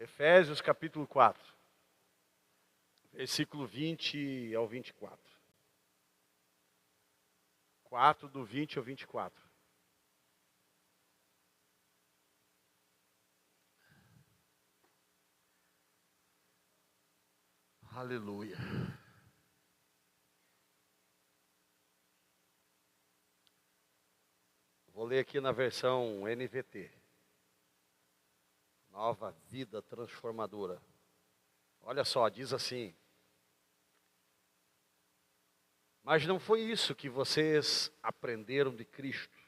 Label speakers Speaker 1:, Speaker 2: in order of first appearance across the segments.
Speaker 1: Efésios capítulo 4, versículo 20 ao 24. 4 do 20 ao 24. Aleluia. Vou ler aqui na versão NVT. Nova Vida Transformadora. Olha só, diz assim: mas não foi isso que vocês aprenderam de Cristo.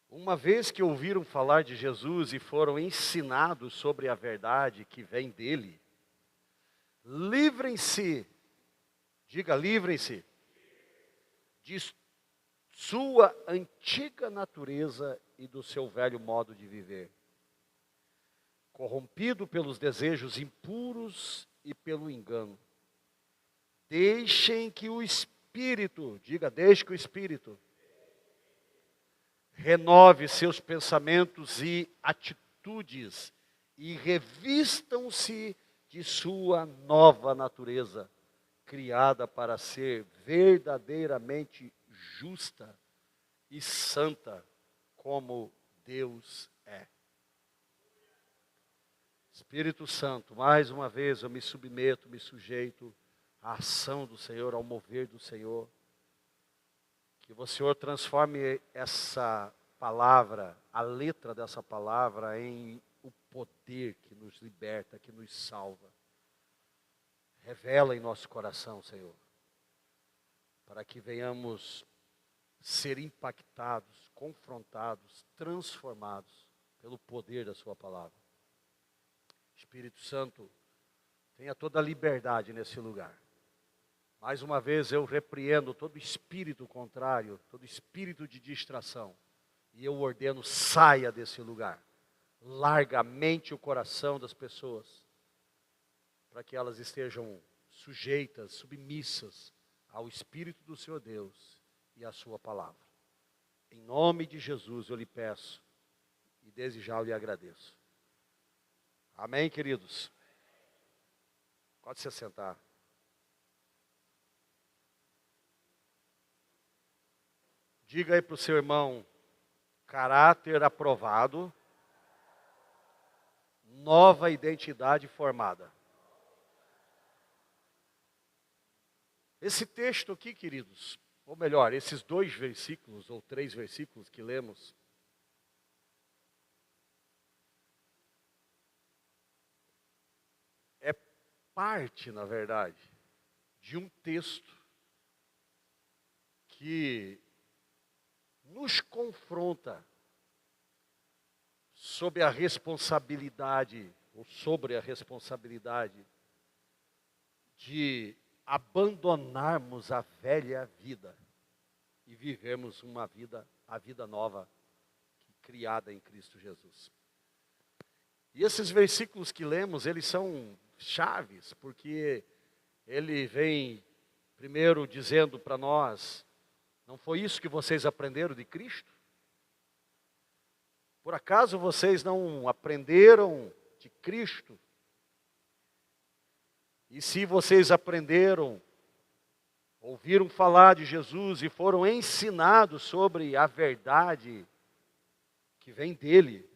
Speaker 1: Uma vez que ouviram falar de Jesus e foram ensinados sobre a verdade que vem dele, livrem-se, diga livrem-se, de sua antiga natureza e do seu velho modo de viver, corrompido pelos desejos impuros e pelo engano. Deixem que o Espírito, diga, deixe que o Espírito renove seus pensamentos e atitudes e revistam-se de sua nova natureza, criada para ser verdadeiramente justa e santa, como Deus é. Espírito Santo, mais uma vez eu me submeto, me sujeito à ação do Senhor, ao mover do Senhor. Que o Senhor transforme essa palavra, a letra dessa palavra, em o poder que nos liberta, que nos salva. Revela em nosso coração, Senhor, para que venhamos ser impactados, confrontados, transformados pelo poder da sua palavra. Espírito Santo, tenha toda a liberdade nesse lugar. Mais uma vez eu repreendo todo espírito contrário, todo espírito de distração. E eu ordeno, saia desse lugar. Larga a mente e o coração das pessoas, para que elas estejam sujeitas, submissas ao Espírito do Senhor Deus e à sua palavra. Em nome de Jesus eu lhe peço, e desde já eu lhe agradeço. Amém, queridos? Pode se sentar. Diga aí para o seu irmão: caráter aprovado, nova identidade formada. Esse texto aqui, queridos, ou melhor, esses 2 versículos ou 3 versículos que lemos, é parte, na verdade, de um texto que nos confronta sobre a responsabilidade de abandonarmos a velha vida e vivermos a vida nova criada em Cristo Jesus. E esses versículos que lemos, eles são chaves, porque ele vem primeiro dizendo para nós: não foi isso que vocês aprenderam de Cristo? Por acaso vocês não aprenderam de Cristo? E se vocês aprenderam, ouviram falar de Jesus e foram ensinados sobre a verdade que vem dele,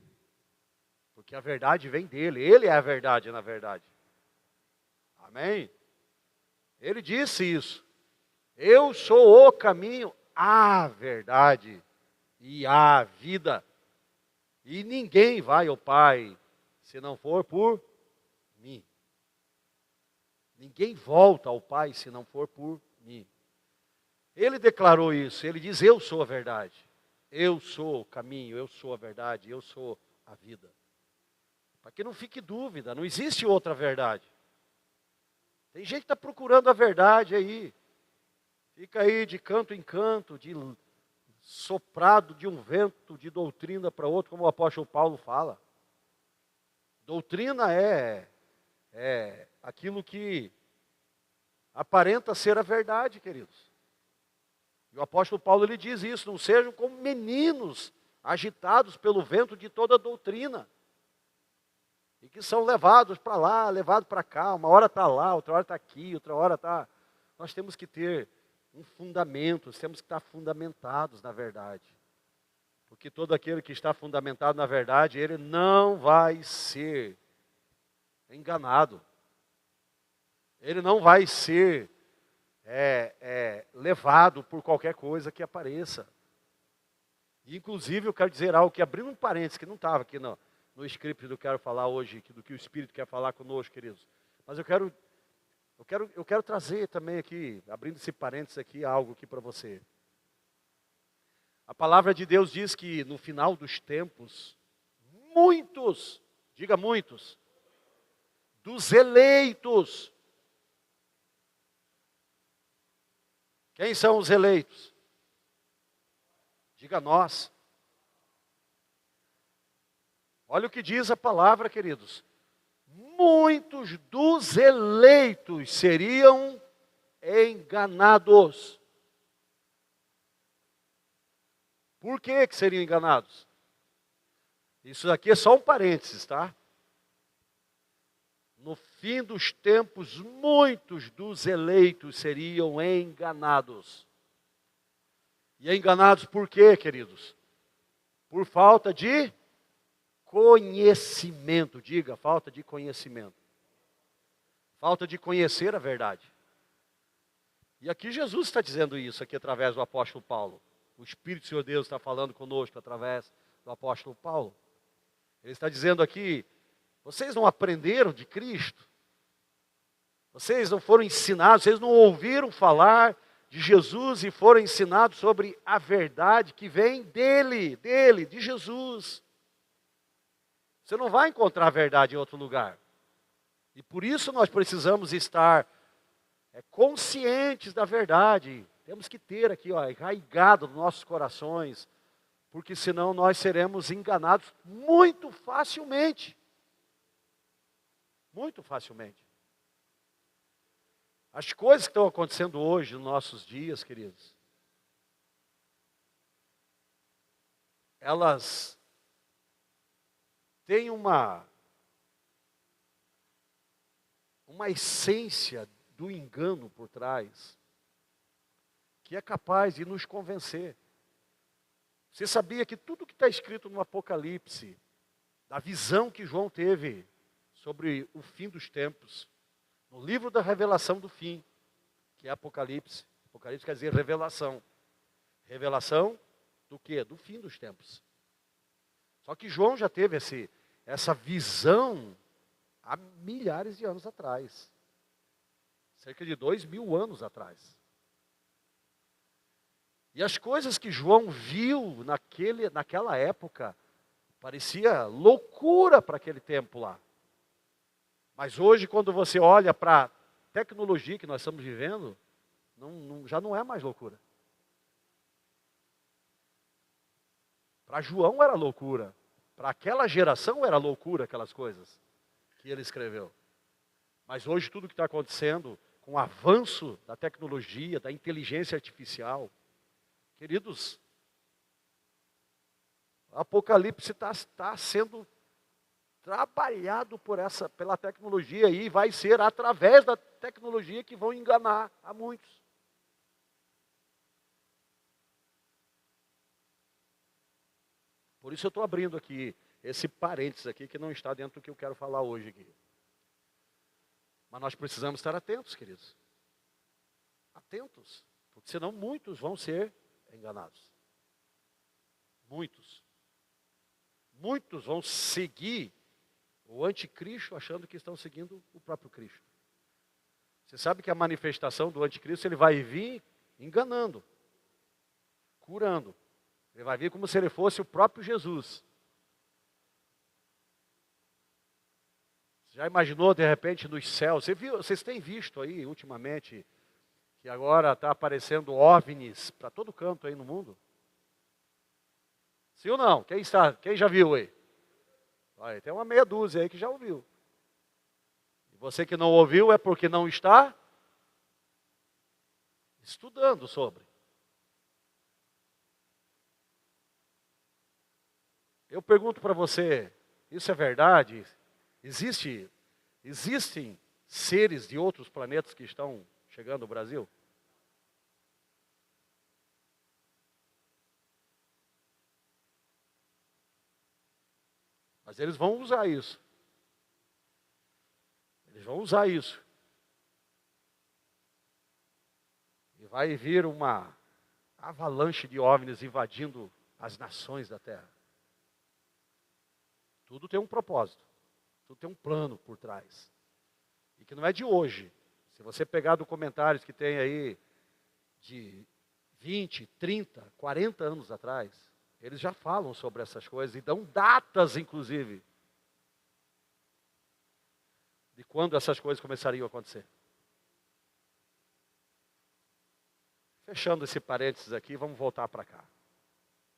Speaker 1: porque a verdade vem dele, ele é a verdade, na verdade. Amém? Ele disse isso. Eu sou o caminho, a verdade e a vida. E ninguém vai ao Pai se não for por mim. Ninguém volta ao Pai se não for por mim. Ele declarou isso, ele diz: eu sou a verdade, eu sou o caminho, eu sou a verdade, eu sou a vida. Para que não fique dúvida, não existe outra verdade. Tem gente que está procurando a verdade aí, fica aí de canto em canto, de soprado de um vento de doutrina para outro, como o apóstolo Paulo fala. Doutrina é aquilo que aparenta ser a verdade, queridos. E o apóstolo Paulo ele diz isso: não sejam como meninos agitados pelo vento de toda doutrina. E que são levados para lá, levados para cá, uma hora está lá, outra hora está aqui, outra hora está... Nós temos que ter um fundamento, temos que estar fundamentados na verdade. Porque todo aquele que está fundamentado na verdade, ele não vai ser enganado. Ele não vai ser levado por qualquer coisa que apareça. Inclusive, eu quero dizer algo que, abrindo um parênteses, que não estava aqui no script do que eu quero falar hoje, do que o Espírito quer falar conosco, queridos. Mas eu quero trazer também aqui, abrindo esse parênteses aqui, algo aqui para você. A palavra de Deus diz que no final dos tempos, muitos, diga muitos, dos eleitos. Quem são os eleitos? Diga nós. Olha o que diz a palavra, queridos. Muitos dos eleitos seriam enganados. Por que seriam enganados? Isso aqui é só um parênteses, tá? No fim dos tempos, muitos dos eleitos seriam enganados. E enganados por quê, queridos? Por falta de conhecimento. Diga, falta de conhecimento. Falta de conhecer a verdade. E aqui Jesus está dizendo isso, aqui através do apóstolo Paulo. O Espírito do Senhor Deus está falando conosco através do apóstolo Paulo. Ele está dizendo aqui, vocês não aprenderam de Cristo? Vocês não foram ensinados, vocês não ouviram falar de Jesus e foram ensinados sobre a verdade que vem dele, de Jesus. Você não vai encontrar a verdade em outro lugar. E por isso nós precisamos estar conscientes da verdade. Temos que ter aqui, arraigado nos nossos corações, porque senão nós seremos enganados muito facilmente. Muito facilmente. As coisas que estão acontecendo hoje, nos nossos dias, queridos, elas têm uma essência do engano por trás, que é capaz de nos convencer. Você sabia que tudo que está escrito no Apocalipse, da visão que João teve sobre o fim dos tempos, no livro da revelação do fim, que é Apocalipse. Apocalipse quer dizer revelação. Revelação do quê? Do fim dos tempos. Só que João já teve essa visão há milhares de anos atrás. Cerca de 2000 anos atrás. E as coisas que João viu naquela época, parecia loucura para aquele tempo lá. Mas hoje, quando você olha para a tecnologia que nós estamos vivendo, já não é mais loucura. Para João era loucura. Para aquela geração era loucura aquelas coisas que ele escreveu. Mas hoje tudo que está acontecendo, com o avanço da tecnologia, da inteligência artificial, queridos, o Apocalipse está sendo trabalhado pela tecnologia e vai ser através da tecnologia que vão enganar a muitos. Por isso eu estou abrindo aqui esse parênteses aqui que não está dentro do que eu quero falar hoje aqui. Mas nós precisamos estar atentos, queridos. Atentos, porque senão muitos vão ser enganados. Muitos. Muitos vão seguir o anticristo achando que estão seguindo o próprio Cristo. Você sabe que a manifestação do anticristo, ele vai vir enganando, curando. Ele vai vir como se ele fosse o próprio Jesus. Você já imaginou de repente nos céus? Vocês têm visto aí ultimamente que agora está aparecendo OVNIs para todo canto aí no mundo? Sim ou não? Quem já viu aí? Olha, tem uma meia dúzia aí que já ouviu. E você que não ouviu é porque não está estudando sobre. Eu pergunto para você, isso é verdade? Existem seres de outros planetas que estão chegando ao Brasil? Mas eles vão usar isso. Eles vão usar isso. E vai vir uma avalanche de OVNIs invadindo as nações da Terra. Tudo tem um propósito. Tudo tem um plano por trás. E que não é de hoje. Se você pegar documentários que tem aí de 20, 30, 40 anos atrás, eles já falam sobre essas coisas e dão datas, inclusive, de quando essas coisas começariam a acontecer. Fechando esse parênteses aqui, vamos voltar para cá.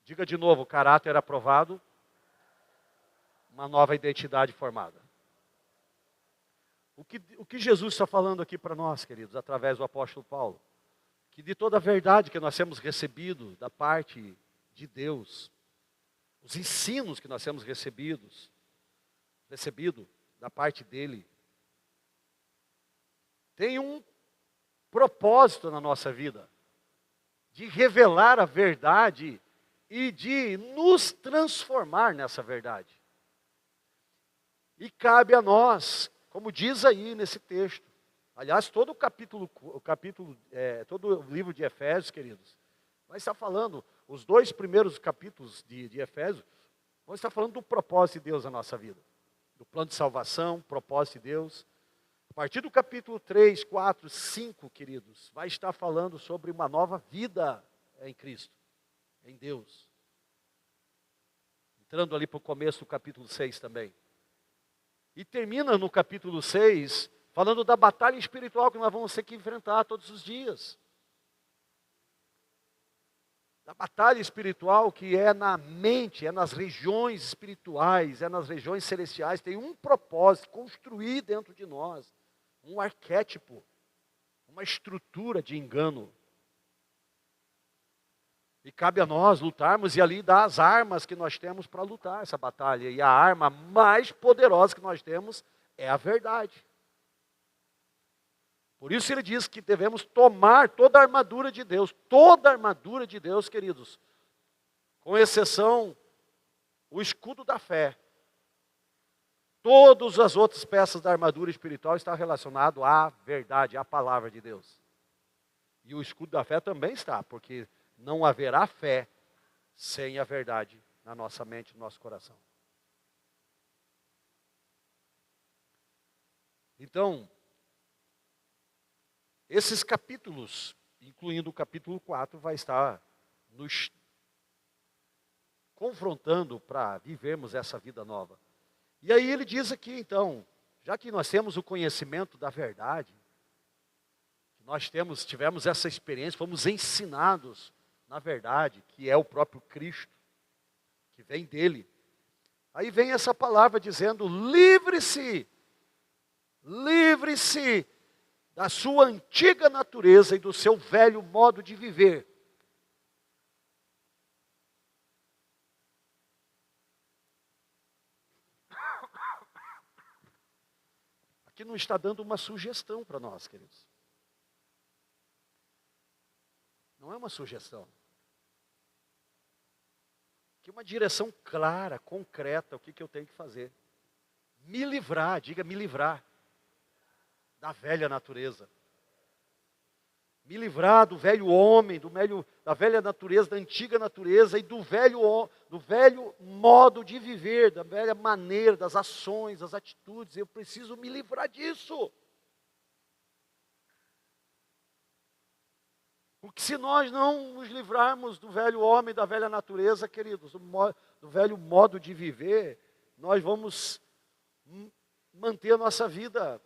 Speaker 1: Diga de novo, caráter aprovado, uma nova identidade formada. O que Jesus está falando aqui para nós, queridos, através do apóstolo Paulo? Que de toda a verdade que nós temos recebido da parte de Deus, os ensinos que nós temos recebido da parte dele, tem um propósito na nossa vida, de revelar a verdade e de nos transformar nessa verdade. E cabe a nós, como diz aí nesse texto, aliás, todo todo o livro de Efésios, queridos, vai estar falando, os 2 primeiros capítulos de Efésios, vão estar falando do propósito de Deus na nossa vida, do plano de salvação, propósito de Deus. A partir do capítulo 3, 4, 5, queridos, vai estar falando sobre uma nova vida em Cristo, em Deus. Entrando ali para o começo do capítulo 6 também. E termina no capítulo 6, falando da batalha espiritual que nós vamos ter que enfrentar todos os dias. Da batalha espiritual que é na mente, é nas regiões espirituais, é nas regiões celestiais, tem um propósito, construir dentro de nós um arquétipo, uma estrutura de engano. E cabe a nós lutarmos e ali dar as armas que nós temos para lutar essa batalha. E a arma mais poderosa que nós temos é a verdade. Por isso ele diz que devemos tomar toda a armadura de Deus. Toda a armadura de Deus, queridos. Com exceção, o escudo da fé. Todas as outras peças da armadura espiritual estão relacionadas à verdade, à palavra de Deus. E o escudo da fé também está, porque não haverá fé sem a verdade na nossa mente, no nosso coração. Então, esses capítulos, incluindo o capítulo 4, vai estar nos confrontando para vivermos essa vida nova. E aí ele diz aqui, então, já que nós temos o conhecimento da verdade, nós tivemos essa experiência, fomos ensinados na verdade, que é o próprio Cristo, que vem dele. Aí vem essa palavra dizendo, livre-se da sua antiga natureza e do seu velho modo de viver. Aqui não está dando uma sugestão para nós, queridos. Não é uma sugestão. Aqui uma direção clara, concreta, o que eu tenho que fazer. Me livrar, diga me livrar da velha natureza. Me livrar do velho homem, da velha natureza, da antiga natureza e do velho modo de viver, da velha maneira, das ações, das atitudes. Eu preciso me livrar disso. Porque se nós não nos livrarmos do velho homem, da velha natureza, queridos, do velho modo de viver, nós vamos manter a nossa vida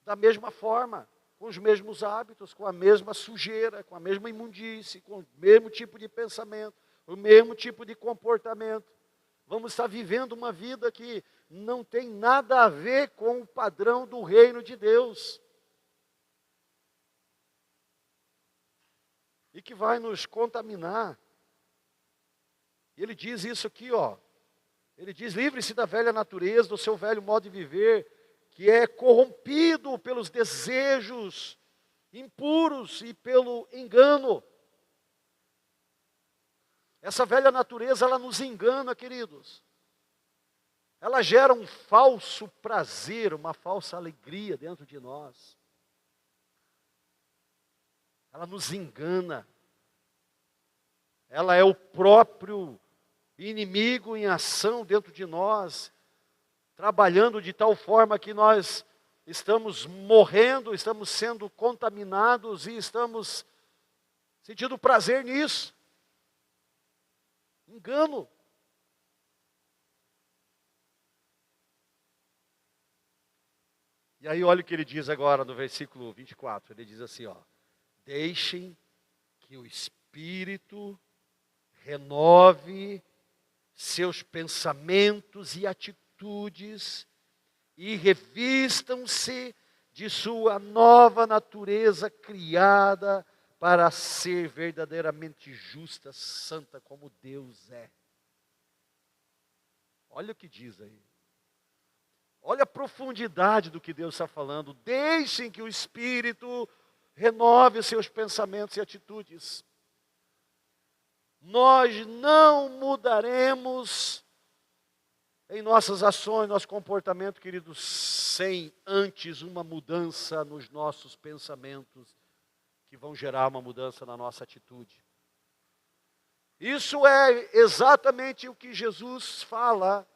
Speaker 1: da mesma forma, com os mesmos hábitos, com a mesma sujeira, com a mesma imundície, com o mesmo tipo de pensamento, o mesmo tipo de comportamento. Vamos estar vivendo uma vida que não tem nada a ver com o padrão do reino de Deus. E que vai nos contaminar. Ele diz isso aqui, ó. Ele diz: livre-se da velha natureza, do seu velho modo de viver, que é corrompido pelos desejos impuros e pelo engano. Essa velha natureza, ela nos engana, queridos. Ela gera um falso prazer, uma falsa alegria dentro de nós. Ela nos engana. Ela é o próprio inimigo em ação dentro de nós, trabalhando de tal forma que nós estamos morrendo, estamos sendo contaminados e estamos sentindo prazer nisso. Engano. E aí olha o que ele diz agora no versículo 24. Ele diz assim, ó: deixem que o Espírito renove seus pensamentos e atitudes e revistam-se de sua nova natureza criada para ser verdadeiramente justa, santa como Deus é. Olha o que diz aí. Olha a profundidade do que Deus está falando. Deixem que o Espírito renove os seus pensamentos e atitudes. Nós não mudaremos em nossas ações, nosso comportamento, queridos, sem antes uma mudança nos nossos pensamentos, que vão gerar uma mudança na nossa atitude. Isso é exatamente o que Jesus fala.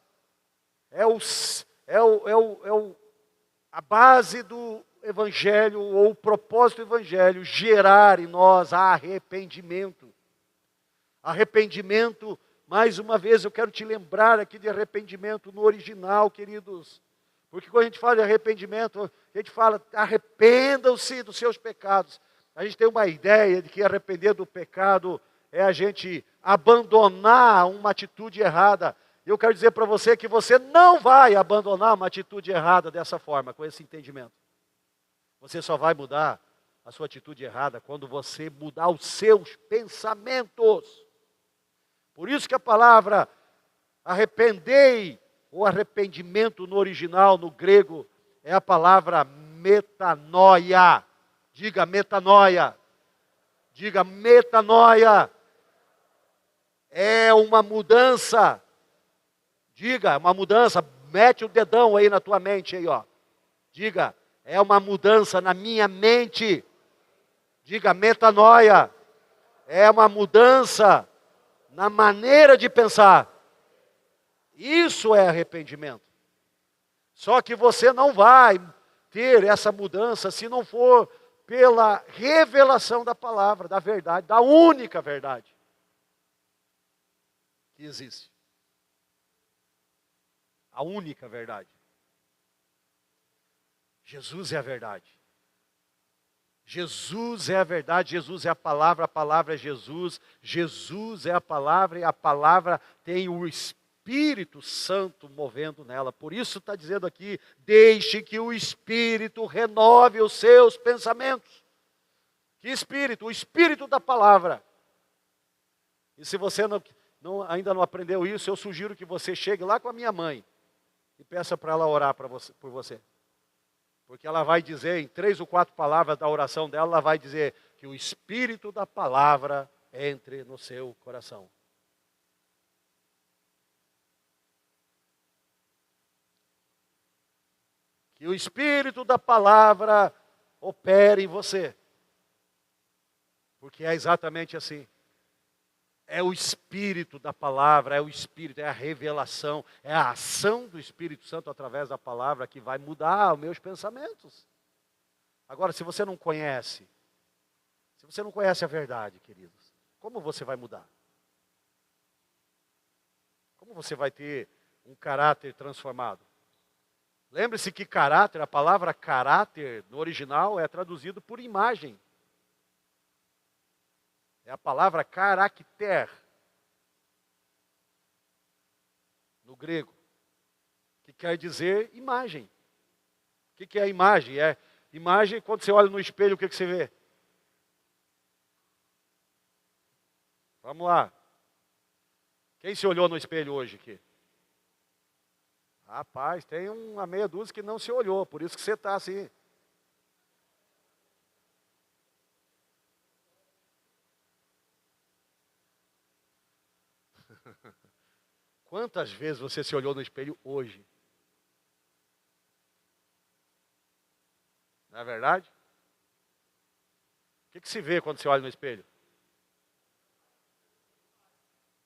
Speaker 1: A base do Evangelho, ou o propósito do Evangelho, gerar em nós arrependimento. Arrependimento, mais uma vez, eu quero te lembrar aqui de arrependimento no original, queridos. Porque quando a gente fala de arrependimento, a gente fala, arrependam-se dos seus pecados. A gente tem uma ideia de que arrepender do pecado é a gente abandonar uma atitude errada. Eu quero dizer para você que você não vai abandonar uma atitude errada dessa forma, com esse entendimento. Você só vai mudar a sua atitude errada quando você mudar os seus pensamentos. Por isso que a palavra arrependei, ou arrependimento no original, no grego, é a palavra metanoia. Diga metanoia. Diga metanoia. É uma mudança. Diga, uma mudança. Mete o dedão aí na tua mente aí, ó. Diga, é uma mudança na minha mente. Diga, metanoia. É uma mudança na maneira de pensar. Isso é arrependimento. Só que você não vai ter essa mudança se não for pela revelação da palavra, da verdade, da única verdade que existe. A única verdade. Jesus é a verdade. Jesus é a verdade, Jesus é a palavra é Jesus, Jesus é a palavra e a palavra tem o Espírito Santo movendo nela. Por isso está dizendo aqui, deixe que o Espírito renove os seus pensamentos. Que Espírito? O Espírito da palavra. E se você ainda não aprendeu isso, eu sugiro que você chegue lá com a minha mãe e peça para ela orar por você. Porque ela vai dizer, em 3 ou 4 palavras da oração dela, ela vai dizer que o Espírito da palavra entre no seu coração. Que o Espírito da palavra opere em você. Porque é exatamente assim. É o Espírito da palavra, é o Espírito, é a revelação, é a ação do Espírito Santo através da palavra que vai mudar os meus pensamentos. Agora, se você não conhece a verdade, queridos, como você vai mudar? Como você vai ter um caráter transformado? Lembre-se que caráter, a palavra caráter no original é traduzido por imagem. É a palavra caracter, no grego, que quer dizer imagem. O que é a imagem? Imagem, quando você olha no espelho, o que você vê? Vamos lá. Quem se olhou no espelho hoje aqui? Rapaz, tem uma meia dúzia que não se olhou, por isso que você está assim. Quantas vezes você se olhou no espelho hoje? Não é verdade? O que se vê quando você olha no espelho?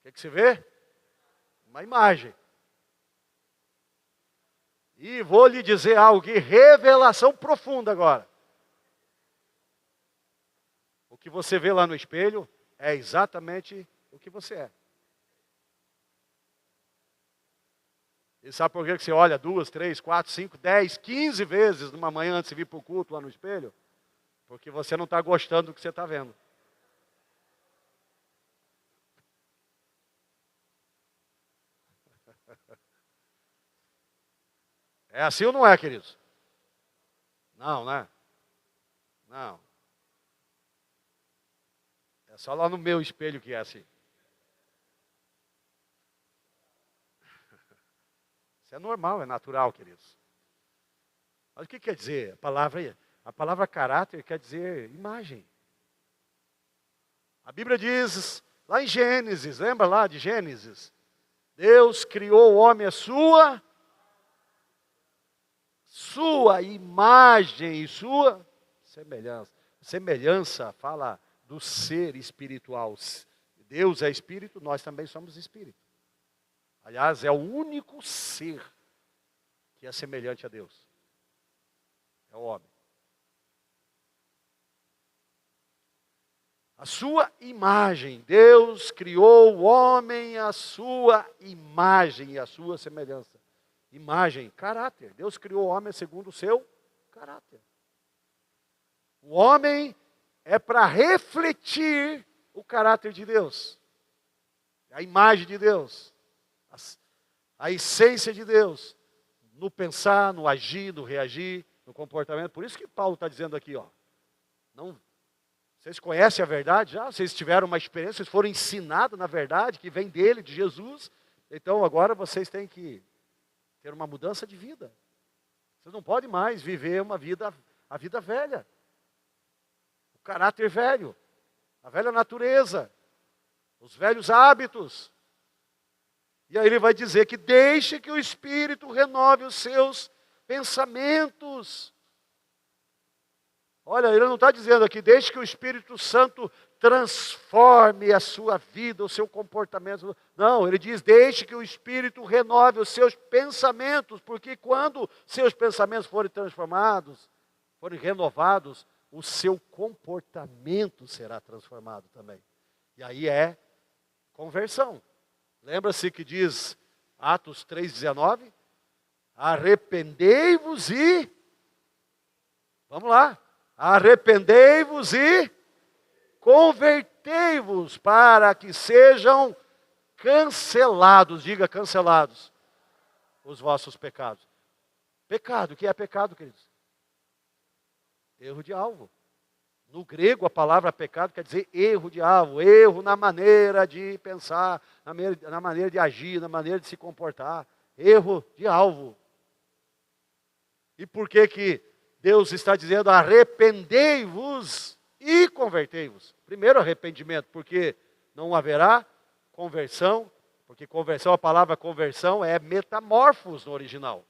Speaker 1: O que se vê? Uma imagem. E vou lhe dizer algo, que revelação profunda agora. O que você vê lá no espelho é exatamente o que você é. E sabe por que você olha 2, 3, 4, 5, 10, 15 vezes numa manhã antes de vir para o culto lá no espelho? Porque você não está gostando do que você está vendo. É assim ou não é, queridos? Não, né? Não. É só lá no meu espelho que é assim. Isso é normal, é natural, queridos. Mas o que quer dizer? A palavra caráter quer dizer imagem. A Bíblia diz, lá em Gênesis, lembra lá de Gênesis? Deus criou o homem à sua imagem e sua semelhança. Semelhança fala do ser espiritual. Deus é espírito, nós também somos espírito. Aliás, é o único ser que é semelhante a Deus. É o homem. A sua imagem. Deus criou o homem à sua imagem e à sua semelhança. Imagem, caráter. Deus criou o homem segundo o seu caráter. O homem é para refletir o caráter de Deus. A imagem de Deus. A essência de Deus. No pensar, no agir, no reagir, no comportamento. Por isso que Paulo está dizendo aqui, ó. Não, vocês conhecem a verdade já? Vocês tiveram uma experiência, vocês foram ensinados na verdade, que vem dele, de Jesus. Então agora vocês têm que ter uma mudança de vida. Vocês não podem mais viver a vida velha. O caráter velho. A velha natureza. Os velhos hábitos. E aí ele vai dizer que deixe que o Espírito renove os seus pensamentos. Olha, ele não está dizendo aqui, deixe que o Espírito Santo transforme a sua vida, o seu comportamento. Não, ele diz, deixe que o Espírito renove os seus pensamentos, porque quando seus pensamentos forem transformados, forem renovados, o seu comportamento será transformado também. E aí é conversão. Lembra-se que diz Atos 3,19? Arrependei-vos e... Vamos lá. Arrependei-vos e convertei-vos para que sejam cancelados, diga cancelados, os vossos pecados. Pecado, o que é pecado, queridos? Erro de alvo. No grego, a palavra pecado quer dizer erro de alvo, erro na maneira de pensar, na maneira de agir, na maneira de se comportar. Erro de alvo. E por que Deus está dizendo arrependei-vos e convertei-vos? Primeiro arrependimento, porque não haverá conversão, porque conversão, a palavra conversão é metamorfos no original,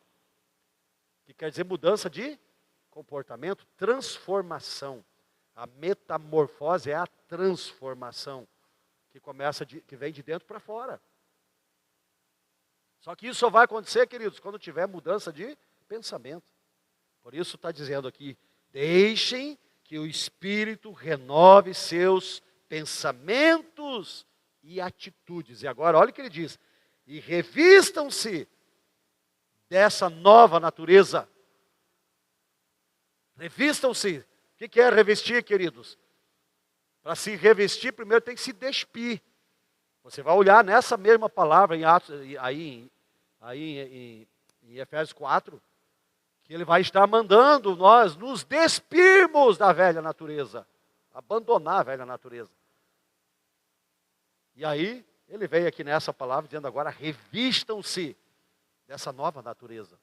Speaker 1: que quer dizer mudança de comportamento, transformação. A metamorfose é a transformação, que vem de dentro para fora. Só que isso só vai acontecer, queridos, quando tiver mudança de pensamento. Por isso está dizendo aqui, deixem que o Espírito renove seus pensamentos e atitudes. E agora, olha o que ele diz. E revistam-se dessa nova natureza. Revistam-se. O que é revestir, queridos? Para se revestir, primeiro tem que se despir. Você vai olhar nessa mesma palavra em Atos, em Efésios 4, que ele vai estar mandando nós nos despirmos da velha natureza, abandonar a velha natureza. E aí, ele vem aqui nessa palavra dizendo agora, revistam-se dessa nova natureza.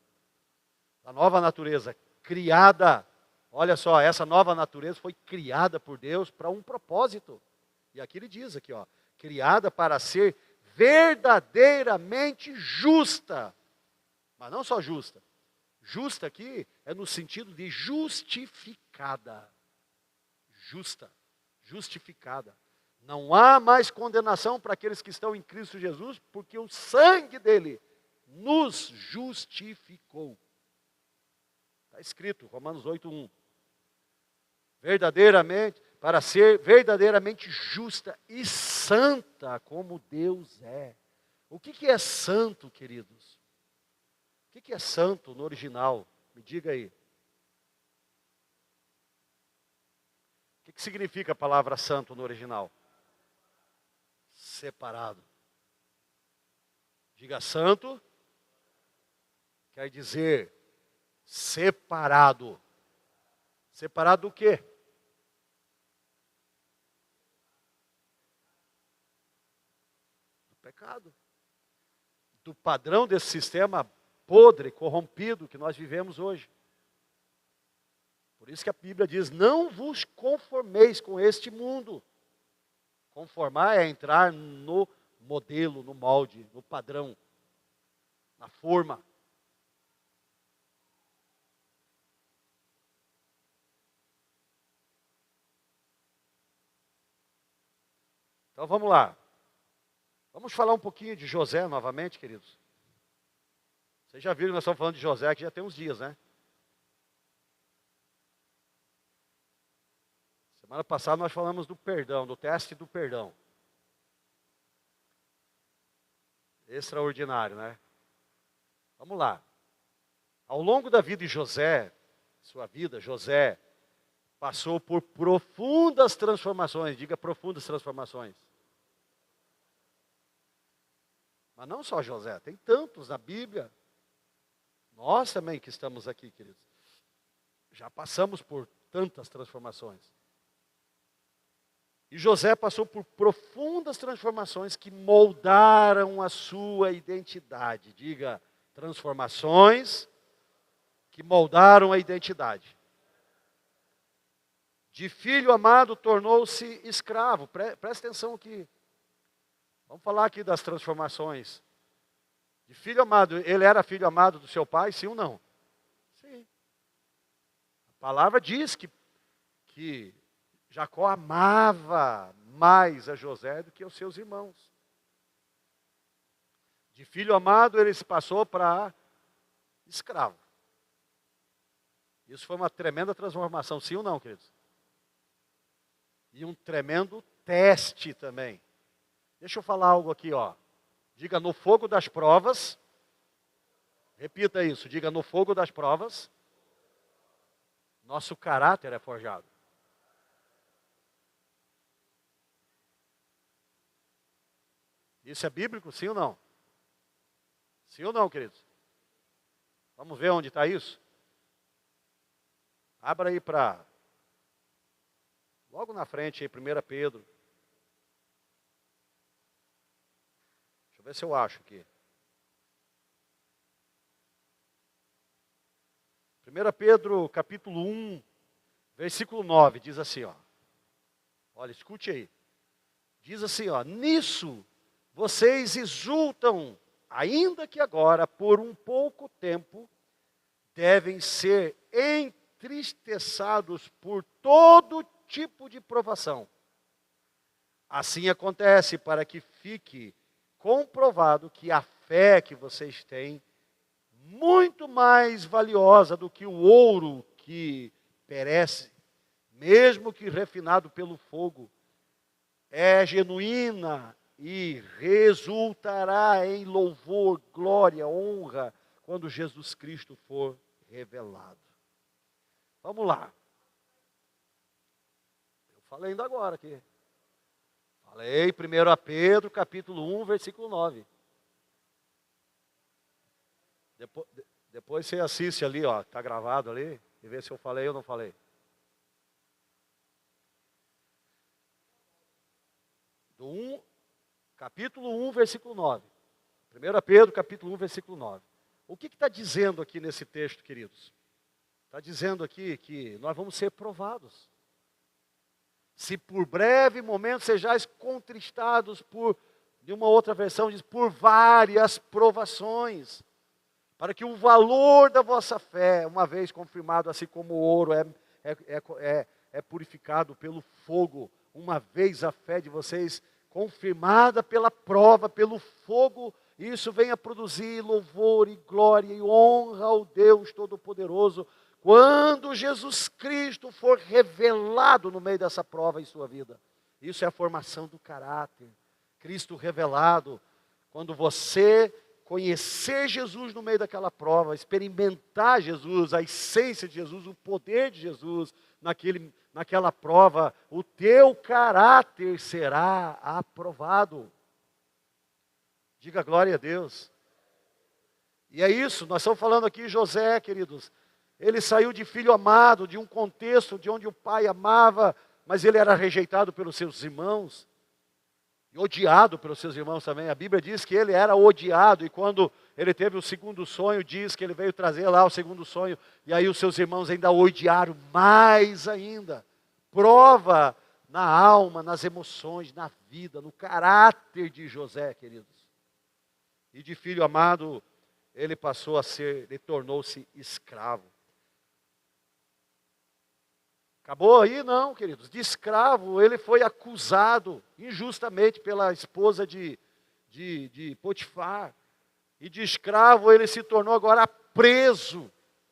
Speaker 1: A nova natureza criada, olha só, essa nova natureza foi criada por Deus para um propósito. E aqui ele diz aqui, ó, criada para ser verdadeiramente justa. Mas não só justa. Justa aqui é no sentido de justificada. Justa, justificada. Não há mais condenação para aqueles que estão em Cristo Jesus, porque o sangue dele nos justificou. Está escrito, Romanos 8:1. Verdadeiramente, para ser verdadeiramente justa e santa como Deus é. O que é santo, queridos? O que é santo no original? Me diga aí. O que significa a palavra santo no original? Separado. Diga santo, quer dizer separado. Separado do quê? Do pecado. Do padrão desse sistema podre, corrompido que nós vivemos hoje. Por isso que a Bíblia diz, não vos conformeis com este mundo. Conformar é entrar no modelo, no molde, no padrão, na forma. Então vamos lá. Vamos falar um pouquinho de José novamente, queridos. Vocês já viram que nós estamos falando de José aqui já tem uns dias, né? Semana passada nós falamos do perdão, do teste do perdão. Extraordinário, né? Vamos lá. Ao longo da vida de José, sua vida, José passou por profundas transformações. Diga profundas transformações. Mas não só José, tem tantos na Bíblia. Nós também que estamos aqui, queridos. Já passamos por tantas transformações. E José passou por profundas transformações que moldaram a sua identidade. Diga, transformações que moldaram a identidade. De filho amado tornou-se escravo. Presta atenção aqui. Vamos falar aqui das transformações. De filho amado, ele era filho amado do seu pai, sim ou não? Sim. A palavra diz que Jacó amava mais a José do que os seus irmãos. De filho amado, ele se passou para escravo. Isso foi uma tremenda transformação, sim ou não, queridos? E um tremendo teste também. Deixa eu falar algo aqui, ó. Diga, no fogo das provas. Repita isso, diga, no fogo das provas. Nosso caráter é forjado. Isso é bíblico, sim ou não? Sim ou não, queridos? Vamos ver onde está isso? Abra aí para... Logo na frente aí, 1 Pedro. Deixa eu ver se eu acho aqui. 1 Pedro, capítulo 1, versículo 9, diz assim, ó. Olha, escute aí. Diz assim, ó. Nisso vocês exultam, ainda que agora, por um pouco tempo, devem ser entristeçados por todo tipo de provação. Assim acontece para que fique comprovado que a fé que vocês têm, muito mais valiosa do que o ouro que perece, mesmo que refinado pelo fogo, é genuína e resultará em louvor, glória, honra, quando Jesus Cristo for revelado. Vamos lá. Eu falei ainda agora aqui. Falei 1 Pedro, capítulo 1, versículo 9. Depois você assiste ali, ó, está gravado ali, e vê se eu falei ou não falei. Capítulo 1, versículo 9. 1 Pedro, capítulo 1, versículo 9. O que está dizendo aqui nesse texto, queridos? Está dizendo aqui que nós vamos ser provados. Se por breve momento sejais contristados por, de uma outra versão diz, por várias provações, para que o valor da vossa fé, uma vez confirmado, assim como o ouro é purificado pelo fogo, uma vez a fé de vocês confirmada pela prova, pelo fogo, isso venha produzir louvor e glória e honra ao Deus Todo-Poderoso, quando Jesus Cristo for revelado no meio dessa prova em sua vida. Isso é a formação do caráter. Cristo revelado, quando você conhecer Jesus no meio daquela prova, experimentar Jesus, a essência de Jesus, o poder de Jesus naquela prova, o teu caráter será aprovado. Diga glória a Deus. E é isso, nós estamos falando aqui de José, queridos. Ele saiu de filho amado, de um contexto de onde o pai amava, mas ele era rejeitado pelos seus irmãos. E odiado pelos seus irmãos também. A Bíblia diz que ele era odiado, e quando ele teve o segundo sonho, diz que ele veio trazer lá o segundo sonho, e aí os seus irmãos ainda o odiaram mais ainda. Prova na alma, nas emoções, na vida, no caráter de José, queridos. E de filho amado, ele tornou-se escravo. Acabou aí? Não, queridos. De escravo, ele foi acusado injustamente pela esposa de Potifar. E de escravo, ele se tornou agora preso,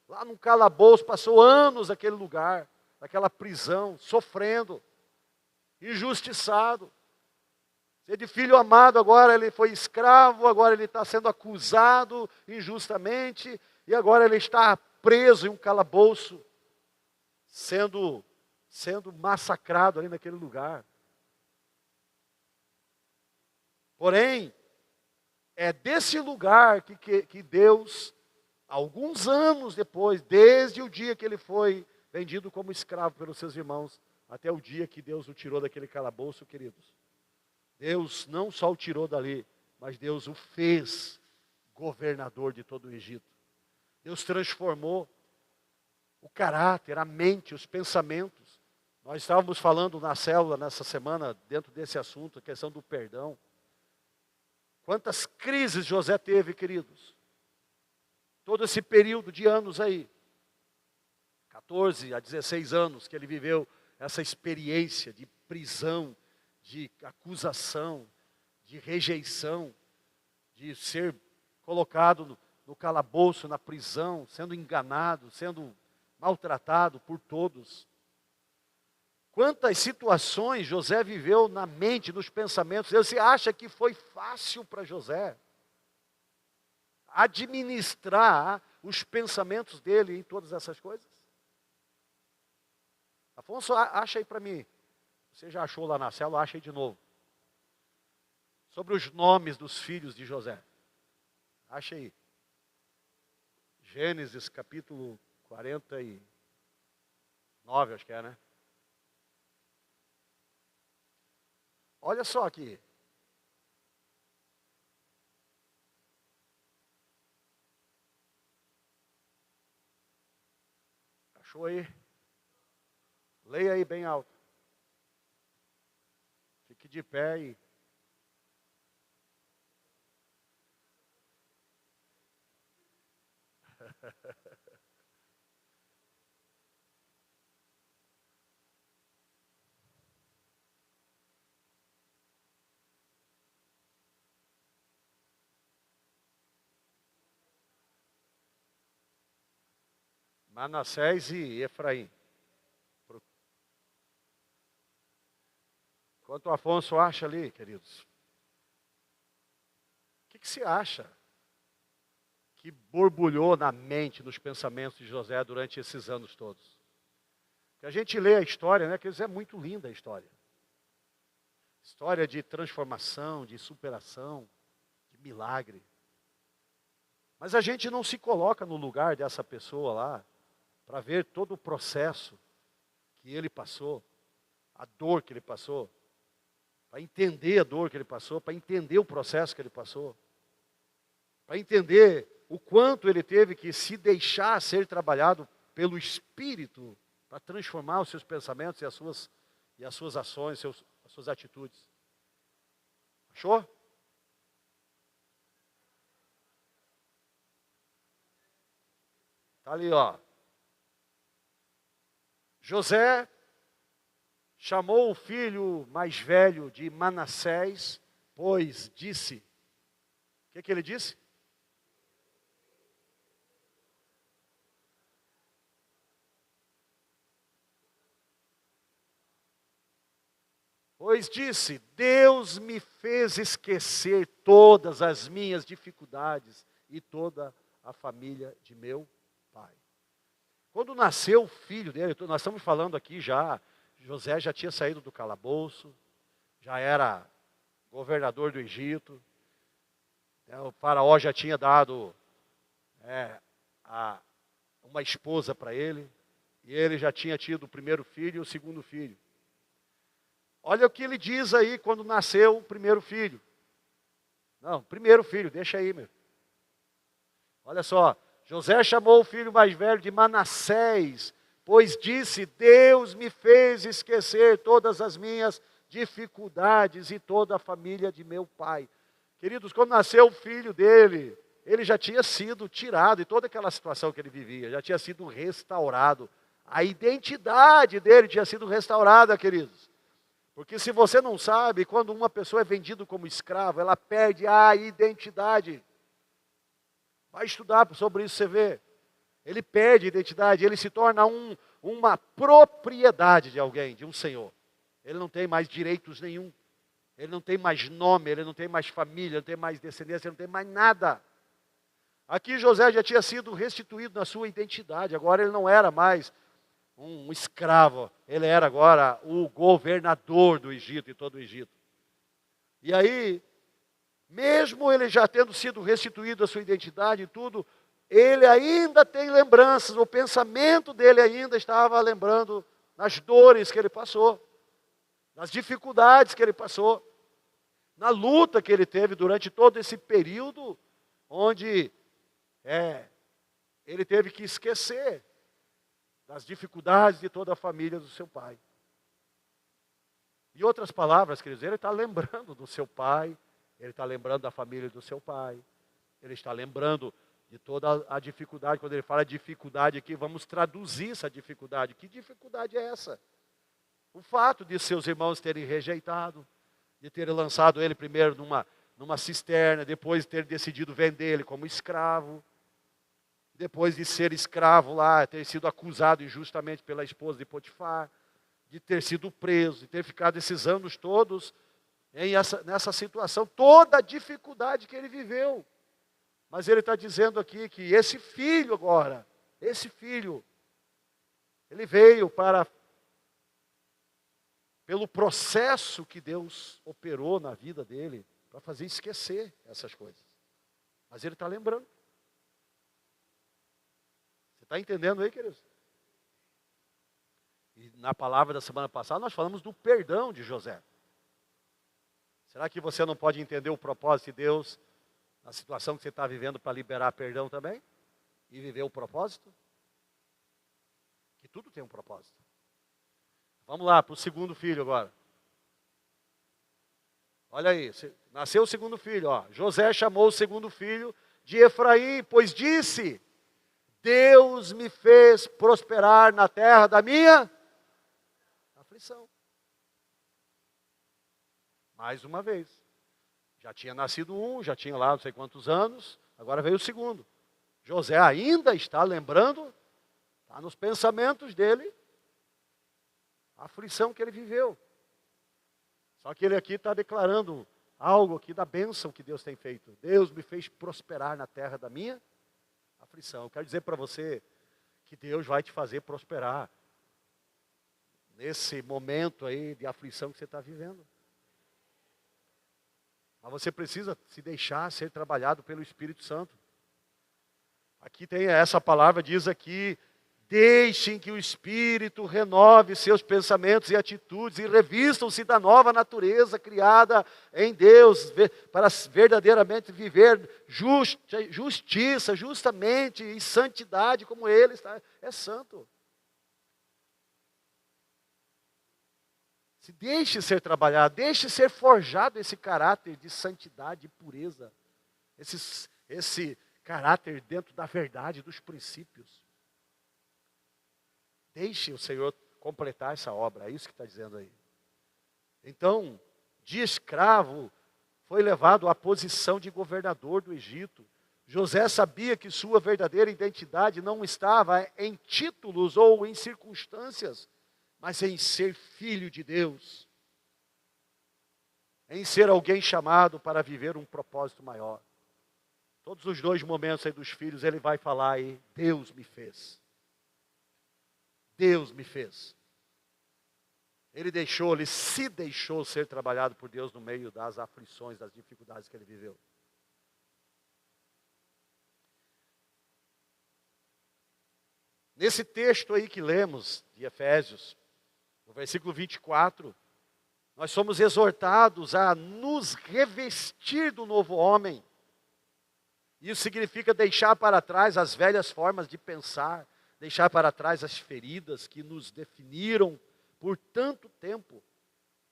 Speaker 1: lá num calabouço, passou anos naquele lugar, naquela prisão, sofrendo, injustiçado. De filho amado, agora ele foi escravo, agora ele está sendo acusado injustamente, e agora ele está preso em um calabouço, sendo massacrado ali naquele lugar. Porém, é desse lugar que Deus, alguns anos depois, desde o dia que ele foi vendido como escravo pelos seus irmãos, até o dia que Deus o tirou daquele calabouço, queridos. Deus não só o tirou dali, mas Deus o fez governador de todo o Egito. Deus transformou o caráter, a mente, os pensamentos. Nós estávamos falando na célula nessa semana, dentro desse assunto, a questão do perdão. Quantas crises José teve, queridos? Todo esse período de anos aí. 14 a 16 anos que ele viveu essa experiência de prisão, de acusação, de rejeição, de ser colocado no calabouço, na prisão, sendo enganado, sendo maltratado por todos. Quantas situações José viveu na mente, nos pensamentos. Você acha que foi fácil para José administrar os pensamentos dele em todas essas coisas? Afonso, acha aí para mim. Você já achou lá na célula, acha aí de novo. Sobre os nomes dos filhos de José. Acha aí. Gênesis capítulo 49, acho que é, né? Olha só aqui. Achou aí? Leia aí bem alto. Fique de pé e... Manassés e Efraim. Enquanto o Afonso acha ali, queridos. O que você acha que borbulhou na mente, nos pensamentos de José durante esses anos todos? Que a gente lê a história, né? Que é muito linda a história. História de transformação, de superação, de milagre. Mas a gente não se coloca no lugar dessa pessoa lá, para ver todo o processo que ele passou, a dor que ele passou, para entender a dor que ele passou, para entender o processo que ele passou, para entender o quanto ele teve que se deixar ser trabalhado pelo Espírito para transformar os seus pensamentos e as suas ações, as suas atitudes. Achou? Está ali, ó. José chamou o filho mais velho de Manassés, pois disse, o que ele disse? Pois disse, Deus me fez esquecer todas as minhas dificuldades e toda a família de meu pai. Quando nasceu o filho dele, nós estamos falando aqui já, José já tinha saído do calabouço, já era governador do Egito, o faraó já tinha dado uma esposa para ele, e ele já tinha tido o primeiro filho e o segundo filho. Olha o que ele diz aí quando nasceu o primeiro filho. Não, primeiro filho, deixa aí, meu. Olha só, José chamou o filho mais velho de Manassés, pois disse, Deus me fez esquecer todas as minhas dificuldades e toda a família de meu pai. Queridos, quando nasceu o filho dele, ele já tinha sido tirado, e toda aquela situação que ele vivia, já tinha sido restaurado. A identidade dele tinha sido restaurada, queridos. Porque se você não sabe, quando uma pessoa é vendida como escravo, ela perde a identidade. Vai estudar sobre isso, você vê. Ele perde a identidade, ele se torna uma propriedade de alguém, de um senhor. Ele não tem mais direitos nenhum. Ele não tem mais nome, ele não tem mais família, não tem mais descendência, ele não tem mais nada. Aqui José já tinha sido restituído na sua identidade, agora ele não era mais um escravo, ele era agora o governador do Egito e todo o Egito. E aí, mesmo ele já tendo sido restituído a sua identidade e tudo, ele ainda tem lembranças, o pensamento dele ainda estava lembrando nas dores que ele passou, nas dificuldades que ele passou, na luta que ele teve durante todo esse período, onde ele teve que esquecer das dificuldades de toda a família do seu pai. Em outras palavras, queridos, ele está lembrando do seu pai, ele está lembrando da família do seu pai, ele está lembrando de toda a dificuldade. Quando ele fala dificuldade aqui, vamos traduzir essa dificuldade. Que dificuldade é essa? O fato de seus irmãos terem rejeitado, de terem lançado ele primeiro numa cisterna, depois de ter decidido vender ele como escravo, depois de ser escravo lá, ter sido acusado injustamente pela esposa de Potifar, de ter sido preso, de ter ficado esses anos todos nessa situação, toda a dificuldade que ele viveu. Mas ele está dizendo aqui que esse filho agora, ele veio pelo processo que Deus operou na vida dele, para fazer esquecer essas coisas. Mas ele está lembrando. Está entendendo aí, queridos? E na palavra da semana passada nós falamos do perdão de José. Será que você não pode entender o propósito de Deus na situação que você está vivendo para liberar perdão também? E viver o propósito? Que tudo tem um propósito. Vamos lá para o segundo filho agora. Olha aí, nasceu o segundo filho. Ó. José chamou o segundo filho de Efraim, pois disse, Deus me fez prosperar na terra da minha aflição. Mais uma vez. Já tinha nascido um, já tinha lá não sei quantos anos, agora veio o segundo. José ainda está lembrando, está nos pensamentos dele, a aflição que ele viveu. Só que ele aqui está declarando algo aqui da bênção que Deus tem feito. Deus me fez prosperar na terra da minha aflição. Eu quero dizer para você que Deus vai te fazer prosperar nesse momento aí de aflição que você está vivendo. Mas você precisa se deixar ser trabalhado pelo Espírito Santo. Aqui tem essa palavra, diz aqui, Deixem que o Espírito renove seus pensamentos e atitudes e revistam-se da nova natureza criada em Deus, para verdadeiramente viver justiça, justamente e santidade como Ele é santo. Se deixe ser trabalhado, deixe ser forjado esse caráter de santidade e pureza, esse caráter dentro da verdade, dos princípios. Deixe o Senhor completar essa obra, é isso que está dizendo aí. Então, de escravo, foi levado à posição de governador do Egito. José sabia que sua verdadeira identidade não estava em títulos ou em circunstâncias, mas em ser filho de Deus, em ser alguém chamado para viver um propósito maior. Todos os 2 momentos aí dos filhos, ele vai falar aí, Deus me fez. Deus me fez. Ele se deixou ser trabalhado por Deus no meio das aflições, das dificuldades que ele viveu. Nesse texto aí que lemos, de Efésios, no versículo 24, nós somos exortados a nos revestir do novo homem. Isso significa deixar para trás as velhas formas de pensar, deixar para trás as feridas que nos definiram por tanto tempo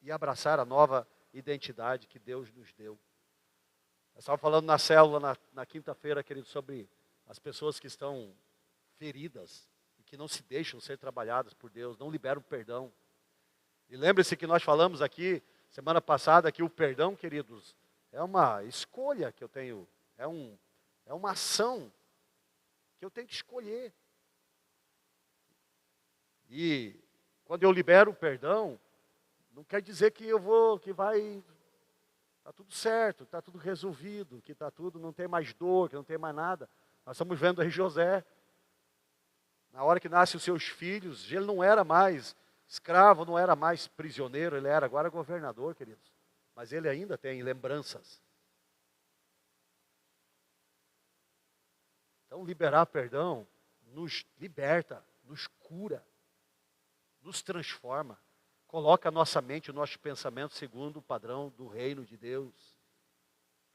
Speaker 1: e abraçar a nova identidade que Deus nos deu. Eu estava falando na célula na quinta-feira, querido, sobre as pessoas que estão feridas e que não se deixam ser trabalhadas por Deus, não liberam perdão. E lembre-se que nós falamos aqui, semana passada, que o perdão, queridos, é uma escolha que eu tenho, é uma ação que eu tenho que escolher. E quando eu libero o perdão, não quer dizer que está tudo certo, está tudo resolvido, que está tudo, não tem mais dor, que não tem mais nada. Nós estamos vendo aí José, na hora que nascem os seus filhos, ele não era mais escravo, não era mais prisioneiro, ele era agora governador, queridos. Mas ele ainda tem lembranças. Então, liberar perdão nos liberta, nos cura, nos transforma, coloca a nossa mente, o nosso pensamento segundo o padrão do reino de Deus,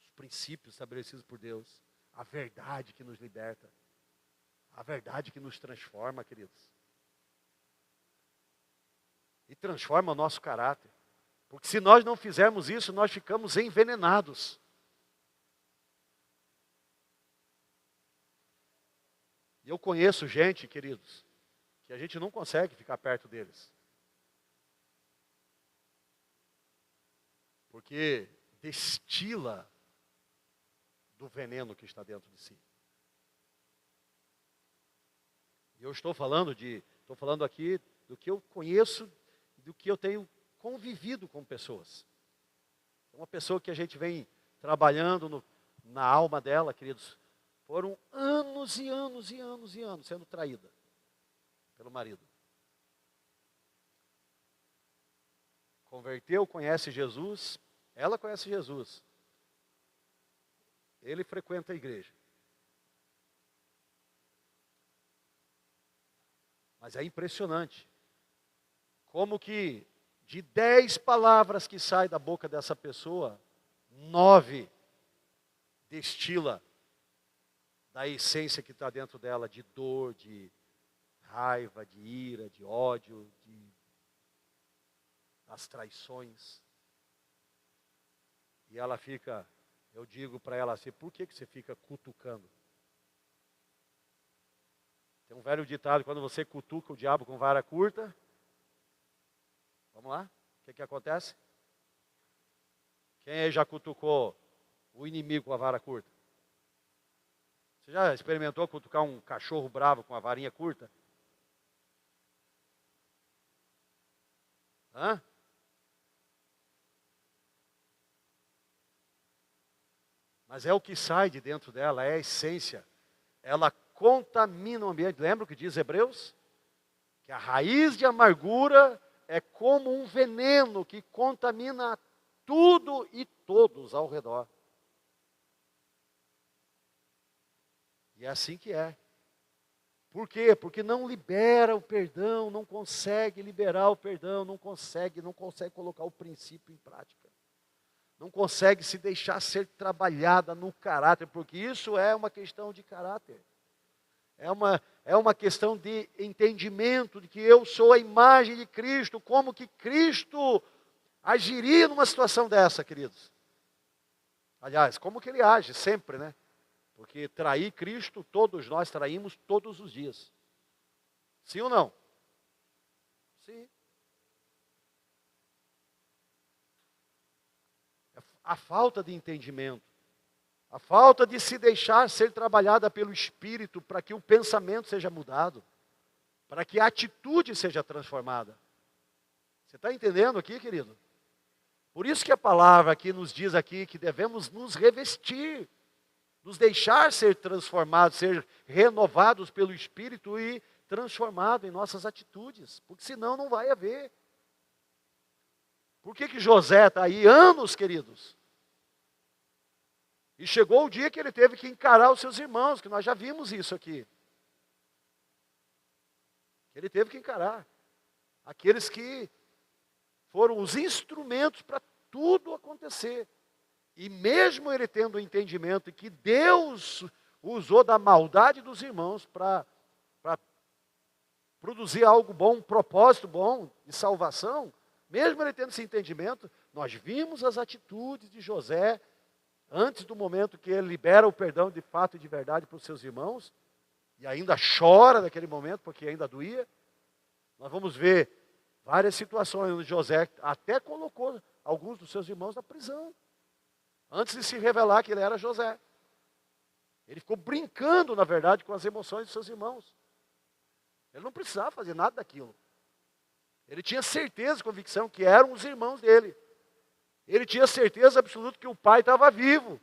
Speaker 1: os princípios estabelecidos por Deus, a verdade que nos liberta, a verdade que nos transforma, queridos. E transforma o nosso caráter. Porque se nós não fizermos isso, nós ficamos envenenados. E eu conheço gente, queridos, que a gente não consegue ficar perto deles. Porque destila do veneno que está dentro de si. E eu estou falando aqui do que eu conheço, do que eu tenho convivido com pessoas. Uma pessoa que a gente vem trabalhando na alma dela, queridos, foram anos e anos e anos e anos sendo traída pelo marido. Converteu, conhece Jesus, ela conhece Jesus. Ele frequenta a igreja. Mas é impressionante como que de 10 palavras que saem da boca dessa pessoa, 9 destila da essência que está dentro dela, de dor, de raiva, de ira, de ódio, das traições. E ela fica, eu digo para ela assim, por que você fica cutucando? Tem um velho ditado, quando você cutuca o diabo com vara curta, vamos lá, o que acontece? Quem aí já cutucou o inimigo com a vara curta? Você já experimentou cutucar um cachorro bravo com a varinha curta? Hã? Mas é o que sai de dentro dela, é a essência. Ela contamina o ambiente. Lembra o que diz Hebreus? Que a raiz de amargura é como um veneno que contamina tudo e todos ao redor. E é assim que é. Por quê? Porque não libera o perdão, não consegue liberar o perdão, não consegue colocar o princípio em prática. Não consegue se deixar ser trabalhada no caráter, porque isso é uma questão de caráter. É uma questão de entendimento de que eu sou a imagem de Cristo, como que Cristo agiria numa situação dessa, queridos. Aliás, como que ele age sempre, né? Porque trair Cristo, todos nós traímos todos os dias. Sim ou não? Sim. A falta de entendimento, a falta de se deixar ser trabalhada pelo Espírito para que o pensamento seja mudado, para que a atitude seja transformada. Você está entendendo aqui, querido? Por isso que a palavra aqui nos diz aqui que devemos nos revestir, nos deixar ser transformados, ser renovados pelo Espírito e transformados em nossas atitudes, porque senão não vai haver. Por que José está aí anos, queridos? E chegou o dia que ele teve que encarar os seus irmãos, que nós já vimos isso aqui. Ele teve que encarar aqueles que foram os instrumentos para tudo acontecer. E mesmo ele tendo o entendimento que Deus usou da maldade dos irmãos para produzir algo bom, um propósito bom de salvação, mesmo ele tendo esse entendimento, nós vimos as atitudes de José antes do momento que ele libera o perdão de fato e de verdade para os seus irmãos, e ainda chora naquele momento, porque ainda doía. Nós vamos ver várias situações onde José até colocou alguns dos seus irmãos na prisão, antes de se revelar que ele era José. Ele ficou brincando, na verdade, com as emoções de seus irmãos. Ele não precisava fazer nada daquilo. Ele tinha certeza, convicção, que eram os irmãos dele. Ele tinha certeza absoluta que o pai estava vivo.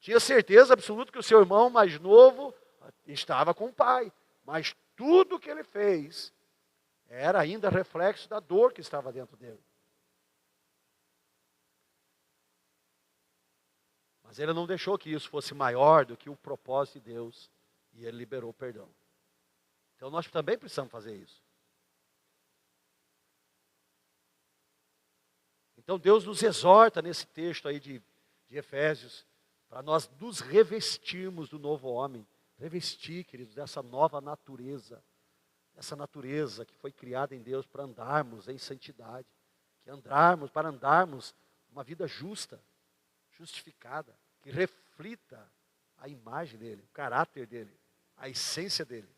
Speaker 1: Tinha certeza absoluta que o seu irmão mais novo estava com o pai. Mas tudo que ele fez era ainda reflexo da dor que estava dentro dele. Mas ele não deixou que isso fosse maior do que o propósito de Deus. E ele liberou o perdão. Então nós também precisamos fazer isso. Então Deus nos exorta nesse texto aí de Efésios, para nós nos revestirmos do novo homem. Revestir, queridos, dessa nova natureza. Essa natureza que foi criada em Deus para andarmos em santidade. Para andarmos uma vida justa, justificada, que reflita a imagem dele, o caráter dele, a essência dele.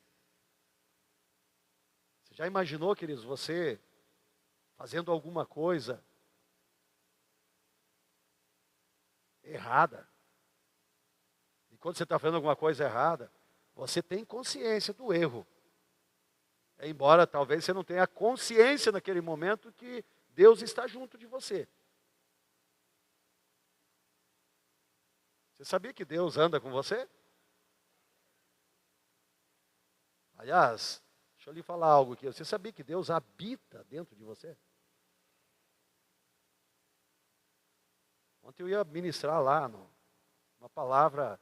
Speaker 1: Você já imaginou, queridos, você fazendo alguma coisa errada? E quando você está fazendo alguma coisa errada, você tem consciência do erro. Embora talvez você não tenha consciência naquele momento que Deus está junto de você. Você sabia que Deus anda com você? Aliás, deixa eu lhe falar algo aqui. Você sabia que Deus habita dentro de você? Ontem eu ia ministrar lá uma palavra.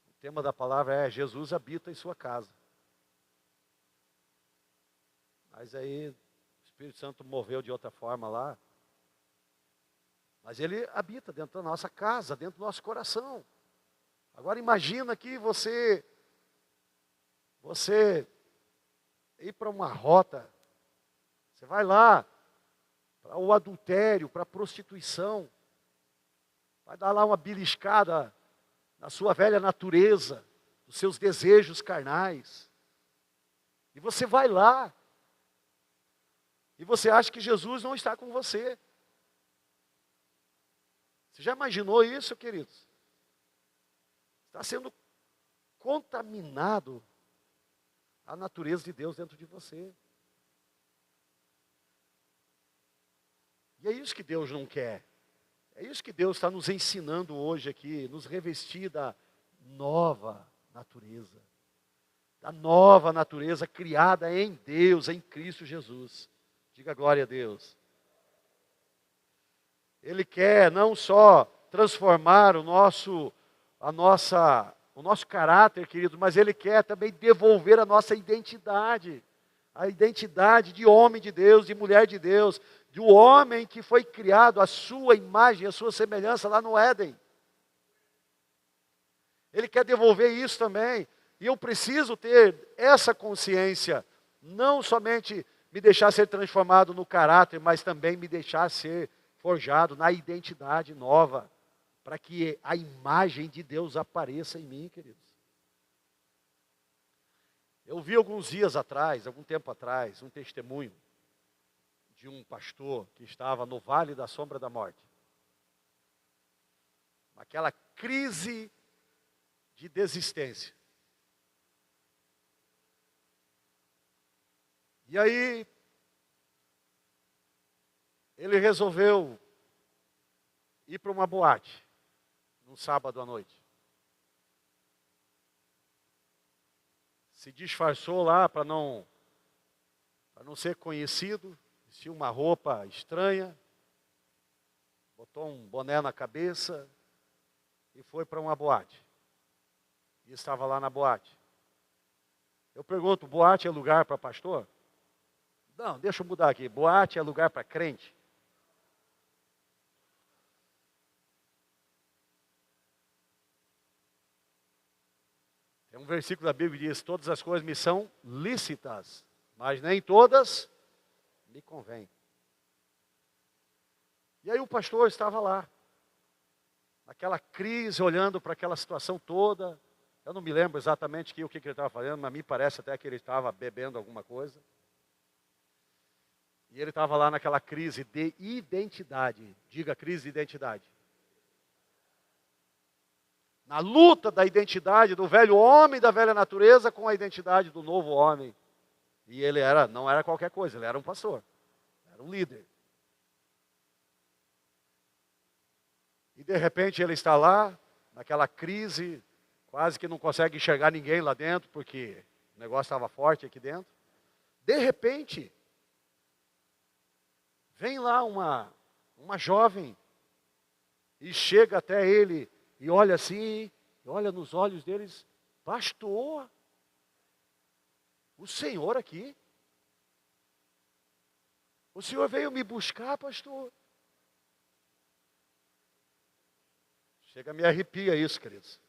Speaker 1: O tema da palavra é Jesus habita em sua casa. Mas aí o Espírito Santo moveu de outra forma lá. Mas ele habita dentro da nossa casa, dentro do nosso coração. Agora imagina que você ir para uma rota, você vai lá para o adultério, para a prostituição, vai dar lá uma beliscada na sua velha natureza, nos seus desejos carnais. E você vai lá, e você acha que Jesus não está com você. Você já imaginou isso, queridos? Está sendo contaminado a natureza de Deus dentro de você. E é isso que Deus não quer. É isso que Deus está nos ensinando hoje aqui, nos revestir da nova natureza. Da nova natureza criada em Deus, em Cristo Jesus. Diga glória a Deus. Ele quer não só transformar o o nosso caráter, querido, mas Ele quer também devolver a nossa identidade. A identidade de homem de Deus, de mulher de Deus, do homem que foi criado à sua imagem, à sua semelhança lá no Éden. Ele quer devolver isso também. E eu preciso ter essa consciência, não somente me deixar ser transformado no caráter, mas também me deixar ser forjado na identidade nova, para que a imagem de Deus apareça em mim, queridos. Eu vi alguns dias atrás, algum tempo atrás, um testemunho de um pastor que estava no vale da sombra da morte. Aquela crise de desistência. E aí, ele resolveu ir para uma boate, num sábado à noite. Se disfarçou lá para não ser conhecido, vestiu uma roupa estranha, botou um boné na cabeça e foi para uma boate. E estava lá na boate. Eu pergunto, boate é lugar para pastor? Não, deixa eu mudar aqui. Boate é lugar para crente? Tem um versículo da Bíblia que diz, todas as coisas me são lícitas, mas nem todas me convêm. E aí o pastor estava lá, naquela crise, olhando para aquela situação toda. Eu não me lembro exatamente o que ele estava fazendo, mas me parece até que ele estava bebendo alguma coisa. E ele estava lá naquela crise de identidade. Diga, crise de identidade. Na luta da identidade do velho homem, da velha natureza, com a identidade do novo homem. E ele não era qualquer coisa, ele era um pastor. Era um líder. E de repente ele está lá, naquela crise, quase que não consegue enxergar ninguém lá dentro, porque o negócio estava forte aqui dentro. De repente, vem lá uma jovem e chega até ele e olha assim, olha nos olhos deles, pastor, o senhor aqui? O senhor veio me buscar, pastor? Chega, me arrepia isso, queridos.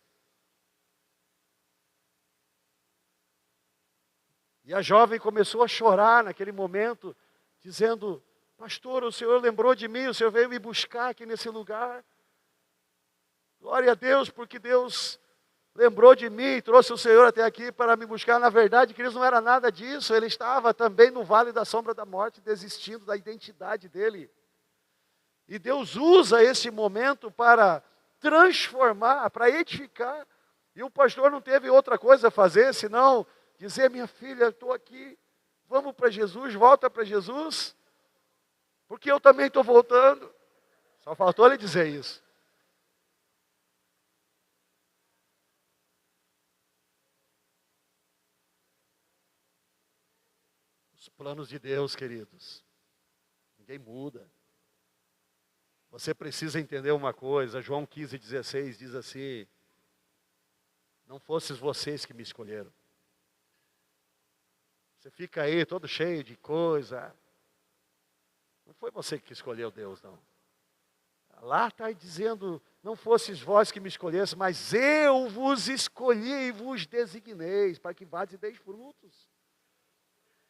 Speaker 1: E a jovem começou a chorar naquele momento, dizendo, pastor, o senhor lembrou de mim, o senhor veio me buscar aqui nesse lugar. Glória a Deus, porque Deus lembrou de mim, trouxe o Senhor até aqui para me buscar. Na verdade, queridos, não era nada disso. Ele estava também no vale da sombra da morte, desistindo da identidade dele. E Deus usa esse momento para transformar, para edificar. E o pastor não teve outra coisa a fazer, senão dizer, minha filha, estou aqui, vamos para Jesus, volta para Jesus, porque eu também estou voltando. Só faltou ele dizer isso. Os planos de Deus, queridos, ninguém muda. Você precisa entender uma coisa, João 15,16 diz assim, não fosses vocês que me escolheram. Você fica aí todo cheio de coisa. Não foi você que escolheu Deus, não. Lá está dizendo, não fosses vós que me escolhesse, mas eu vos escolhi e vos designei, para que vades e deis frutos.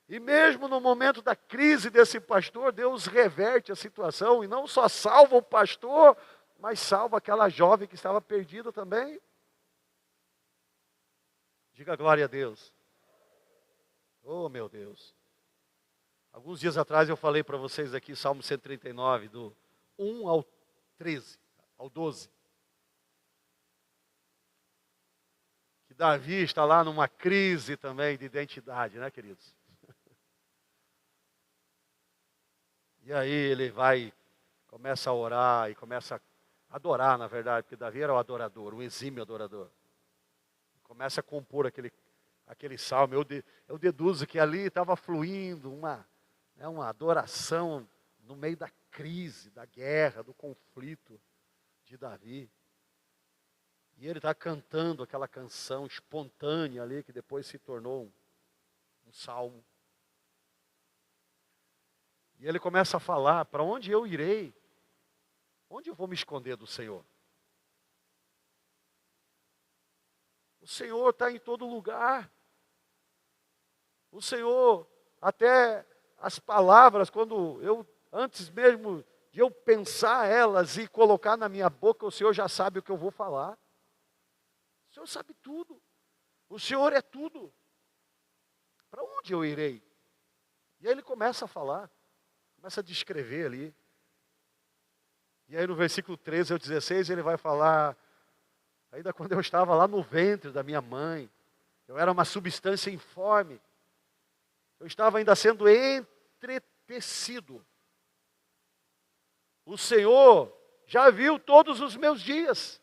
Speaker 1: E mesmo no momento da crise desse pastor, Deus reverte a situação e não só salva o pastor, mas salva aquela jovem que estava perdida também. Diga glória a Deus. Oh, meu Deus. Alguns dias atrás eu falei para vocês aqui, Salmo 139, do 1 ao 13, ao 12. Que Davi está lá numa crise também de identidade, né, queridos? E aí ele começa a orar e começa a adorar, na verdade, porque Davi era o adorador, um exímio adorador. Começa a compor aquele salmo. Eu deduzo que ali estava fluindo uma adoração no meio da crise, da guerra, do conflito de Davi. E ele está cantando aquela canção espontânea ali, que depois se tornou um salmo. E ele começa a falar: para onde eu irei? Onde eu vou me esconder do Senhor? O Senhor está em todo lugar. O Senhor, até as palavras, antes mesmo de eu pensar elas e colocar na minha boca, o Senhor já sabe o que eu vou falar. O Senhor sabe tudo. O Senhor é tudo. Para onde eu irei? E aí ele começa a falar, começa a descrever ali. E aí no versículo 13 ao 16 ele vai falar, ainda quando eu estava lá no ventre da minha mãe, eu era uma substância informe, eu estava ainda sendo entretecido. O Senhor já viu todos os meus dias,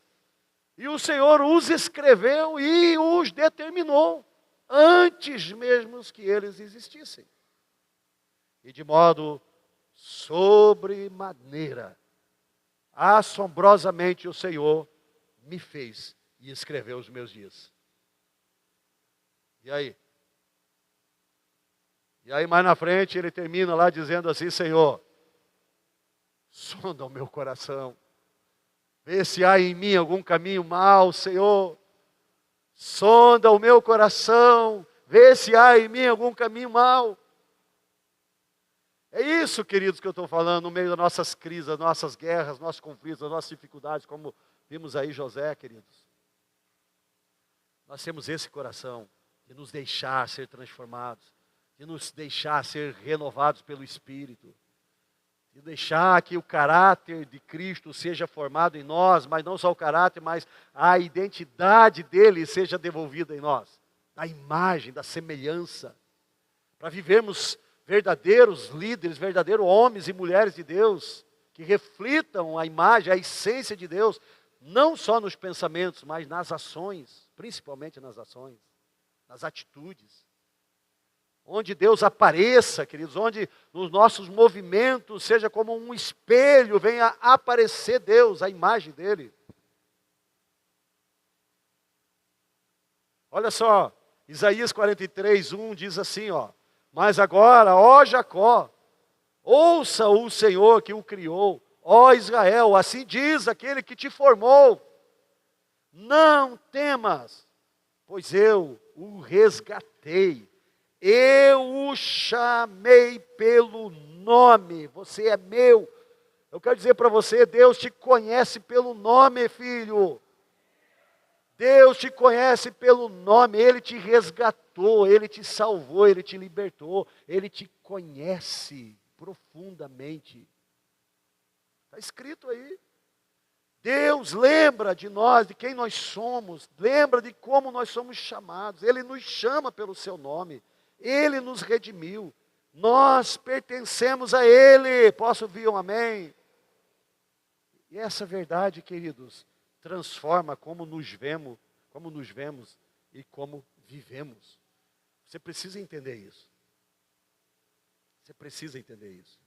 Speaker 1: e o Senhor os escreveu e os determinou, antes mesmo que eles existissem. E de modo sobremaneira, assombrosamente o Senhor me fez e escreveu os meus dias. E aí? E aí mais na frente ele termina lá dizendo assim: Senhor, sonda o meu coração, vê se há em mim algum caminho mau, Senhor. Sonda o meu coração, vê se há em mim algum caminho mau. É isso, queridos, que eu estou falando no meio das nossas crises, das nossas guerras, nossos conflitos, das nossas dificuldades, como vimos aí José, queridos. Nós temos esse coração de nos deixar ser transformados, de nos deixar ser renovados pelo Espírito, de deixar que o caráter de Cristo seja formado em nós, mas não só o caráter, mas a identidade dele seja devolvida em nós, a imagem, da semelhança, para vivermos verdadeiros líderes, verdadeiros homens e mulheres de Deus, que reflitam a imagem, a essência de Deus, não só nos pensamentos, mas nas ações, principalmente nas ações, nas atitudes. Onde Deus apareça, queridos, onde nos nossos movimentos seja como um espelho, venha aparecer Deus, a imagem dele. Olha só, Isaías 43:1 diz assim, mas agora, ó Jacó, ouça o Senhor que o criou, ó Israel, assim diz aquele que te formou, não temas, pois eu o resgatei. Eu o chamei pelo nome, você é meu. Eu quero dizer para você, Deus te conhece pelo nome, filho. Deus te conhece pelo nome, Ele te resgatou, Ele te salvou, Ele te libertou, Ele te conhece profundamente. Está escrito aí. Deus lembra de nós, de quem nós somos, lembra de como nós somos chamados, Ele nos chama pelo seu nome. Ele nos redimiu, nós pertencemos a Ele. Posso ouvir um amém? E essa verdade, queridos, transforma como nos vemos e como vivemos. Você precisa entender isso. Você precisa entender isso.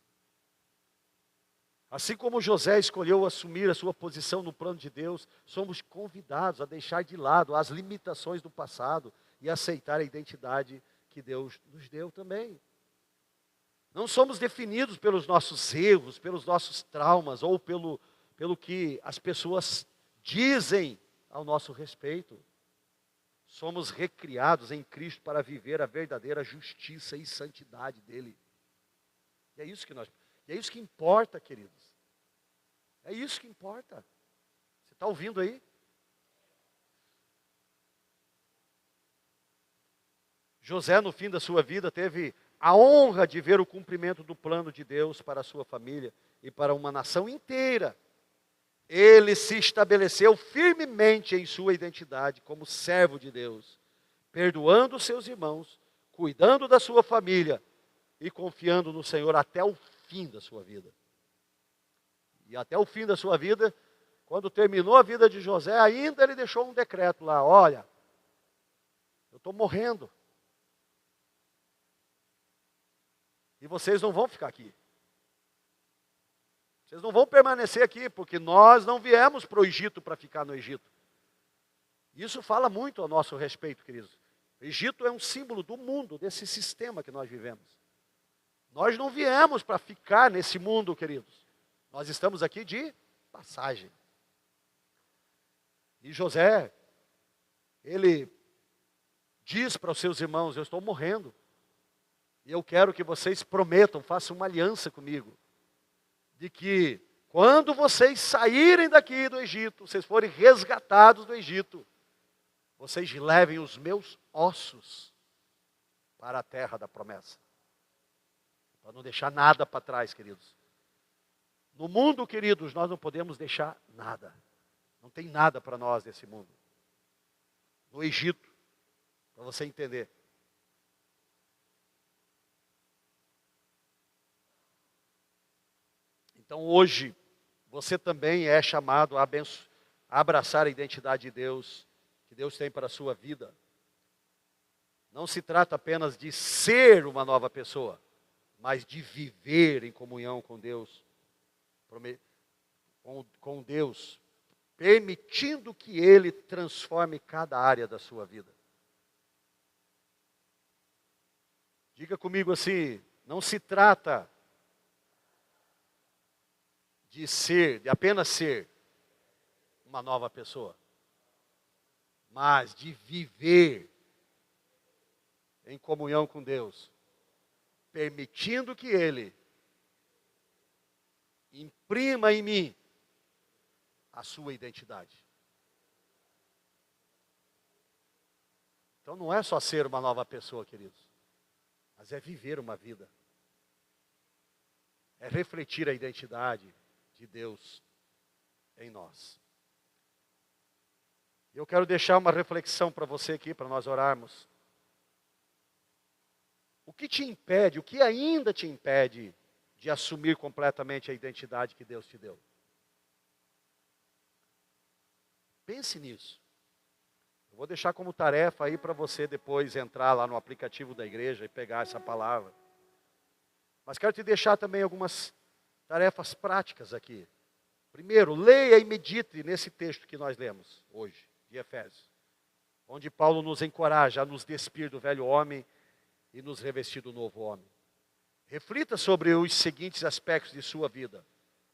Speaker 1: Assim como José escolheu assumir a sua posição no plano de Deus, somos convidados a deixar de lado as limitações do passado e aceitar a identidade que Deus nos deu também. Não somos definidos pelos nossos erros, pelos nossos traumas, ou pelo que as pessoas dizem ao nosso respeito. Somos recriados em Cristo para viver a verdadeira justiça e santidade dele. E é isso que importa, queridos. É isso que importa. Você está ouvindo aí? José, no fim da sua vida, teve a honra de ver o cumprimento do plano de Deus para a sua família e para uma nação inteira. Ele se estabeleceu firmemente em sua identidade como servo de Deus, perdoando os seus irmãos, cuidando da sua família e confiando no Senhor até o fim da sua vida. E até o fim da sua vida, quando terminou a vida de José, ainda ele deixou um decreto lá: olha, eu estou morrendo. E vocês não vão ficar aqui. Vocês não vão permanecer aqui, porque nós não viemos para o Egito para ficar no Egito. Isso fala muito ao nosso respeito, queridos. O Egito é um símbolo do mundo, desse sistema que nós vivemos. Nós não viemos para ficar nesse mundo, queridos. Nós estamos aqui de passagem. E José, ele diz para os seus irmãos: eu estou morrendo. E eu quero que vocês prometam, façam uma aliança comigo, de que quando vocês saírem daqui do Egito, vocês forem resgatados do Egito, vocês levem os meus ossos para a terra da promessa. Para não deixar nada para trás, queridos. No mundo, queridos, nós não podemos deixar nada. Não tem nada para nós nesse mundo. No Egito, para você entender. Então hoje, você também é chamado a abraçar a identidade de Deus, que Deus tem para a sua vida. Não se trata apenas de ser uma nova pessoa, mas de viver em comunhão com Deus, com Deus, permitindo que Ele transforme cada área da sua vida. Diga comigo assim: não se trata de apenas ser uma nova pessoa, mas de viver em comunhão com Deus, permitindo que Ele imprima em mim a sua identidade. Então não é só ser uma nova pessoa, queridos, mas é viver uma vida. É refletir a identidade de Deus em nós. Eu quero deixar uma reflexão para você aqui, para nós orarmos. O que te impede, o que ainda te impede de assumir completamente a identidade que Deus te deu? Pense nisso. Eu vou deixar como tarefa aí para você depois entrar lá no aplicativo da igreja e pegar essa palavra. Mas quero te deixar também algumas tarefas práticas aqui. Primeiro, leia e medite nesse texto que nós lemos hoje, de Efésios, onde Paulo nos encoraja a nos despir do velho homem e nos revestir do novo homem. Reflita sobre os seguintes aspectos de sua vida.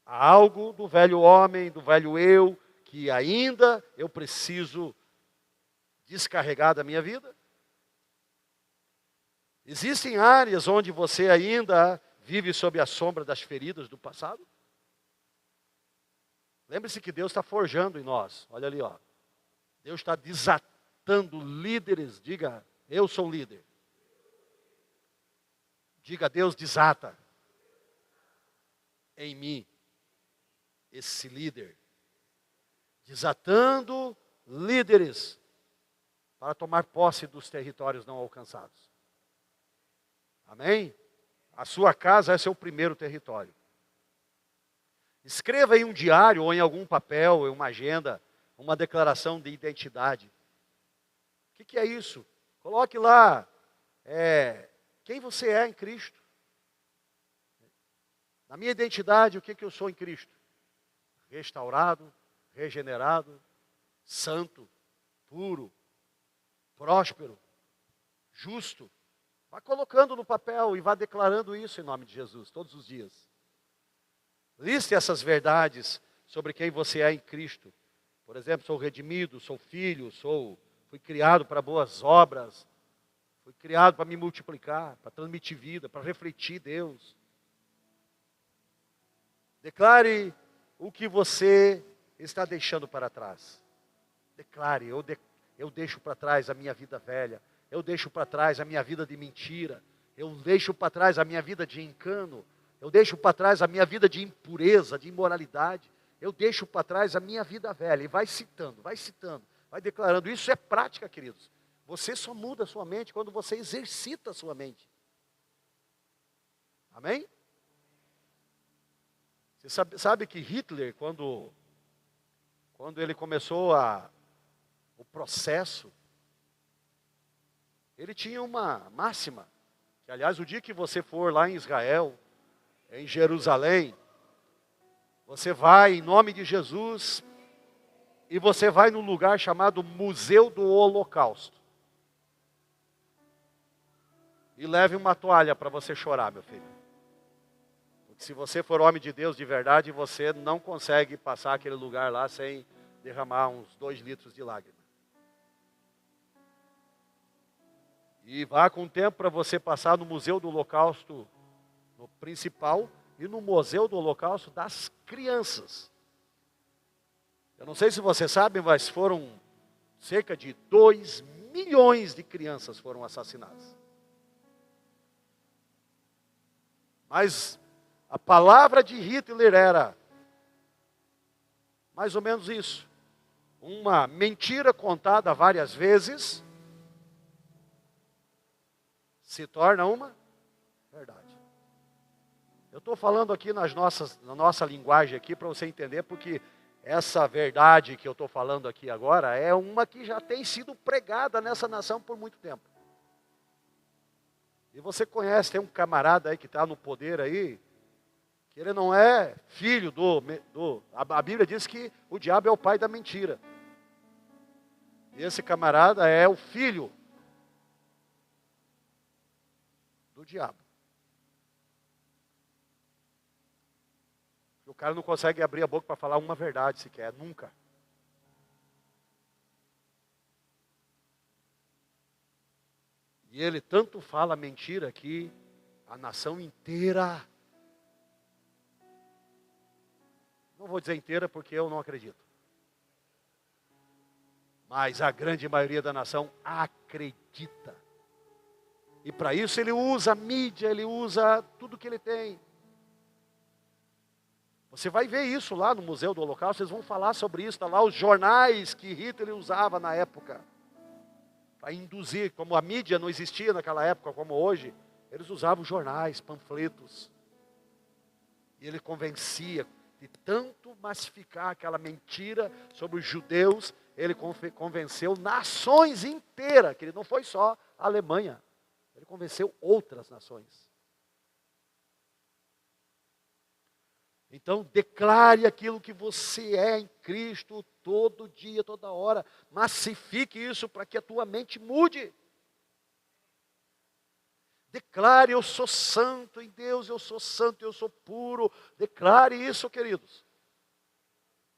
Speaker 1: Há algo do velho homem, do velho eu, que ainda eu preciso descarregar da minha vida? Existem áreas onde você ainda vive sob a sombra das feridas do passado? Lembre-se que Deus está forjando em nós. Olha ali, ó. Deus está desatando líderes. Diga: eu sou um líder. Diga: Deus desata em mim esse líder. Desatando líderes para tomar posse dos territórios não alcançados. Amém? A sua casa é seu primeiro território. Escreva em um diário ou em algum papel, em uma agenda, uma declaração de identidade. O que é isso? Coloque lá quem você é em Cristo. Na minha identidade, o que eu sou em Cristo? Restaurado, regenerado, santo, puro, próspero, justo. Vá colocando no papel e vá declarando isso em nome de Jesus, todos os dias. Liste essas verdades sobre quem você é em Cristo. Por exemplo, sou redimido, sou filho, fui criado para boas obras, fui criado para me multiplicar, para transmitir vida, para refletir Deus. Declare o que você está deixando para trás. Declare: eu deixo para trás a minha vida velha, eu deixo para trás a minha vida de mentira, eu deixo para trás a minha vida de engano, eu deixo para trás a minha vida de impureza, de imoralidade, eu deixo para trás a minha vida velha. E vai citando, vai declarando. Isso é prática, queridos. Você só muda a sua mente quando você exercita a sua mente. Amém? Você sabe que Hitler, quando ele começou o processo, ele tinha uma máxima, que aliás, o dia que você for lá em Israel, em Jerusalém, você vai em nome de Jesus e você vai num lugar chamado Museu do Holocausto. E leve uma toalha para você chorar, meu filho. Porque se você for homem de Deus de verdade, você não consegue passar aquele lugar lá sem derramar uns 2 litros de lágrima. E vá com tempo para você passar no Museu do Holocausto, no principal, e no Museu do Holocausto das Crianças. Eu não sei se você sabe, mas foram cerca de 2 milhões de crianças foram assassinadas. Mas a palavra de Hitler era mais ou menos isso. Uma mentira contada várias vezes se torna uma verdade. Eu estou falando aqui na nossa linguagem aqui para você entender, porque essa verdade que eu estou falando aqui agora é uma que já tem sido pregada nessa nação por muito tempo. E você conhece, tem um camarada aí que está no poder aí, que ele não é filho a Bíblia diz que o diabo é o pai da mentira. E esse camarada é o filho do diabo. O cara não consegue abrir a boca para falar uma verdade sequer, nunca. E ele tanto fala mentira que a nação inteira, não vou dizer inteira porque eu não acredito, mas a grande maioria da nação acredita. E para isso ele usa a mídia, ele usa tudo que ele tem. Você vai ver isso lá no Museu do Holocausto, eles vão falar sobre isso, está lá os jornais que Hitler usava na época, para induzir, como a mídia não existia naquela época como hoje, eles usavam jornais, panfletos, e ele convencia, de tanto massificar aquela mentira sobre os judeus, ele convenceu nações inteiras, que ele não foi só a Alemanha, ele convenceu outras nações. Então, declare aquilo que você é em Cristo todo dia, toda hora. Massifique isso para que a tua mente mude. Declare, eu sou santo em Deus, eu sou santo, eu sou puro. Declare isso, queridos.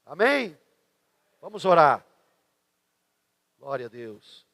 Speaker 1: Amém? Vamos orar. Glória a Deus.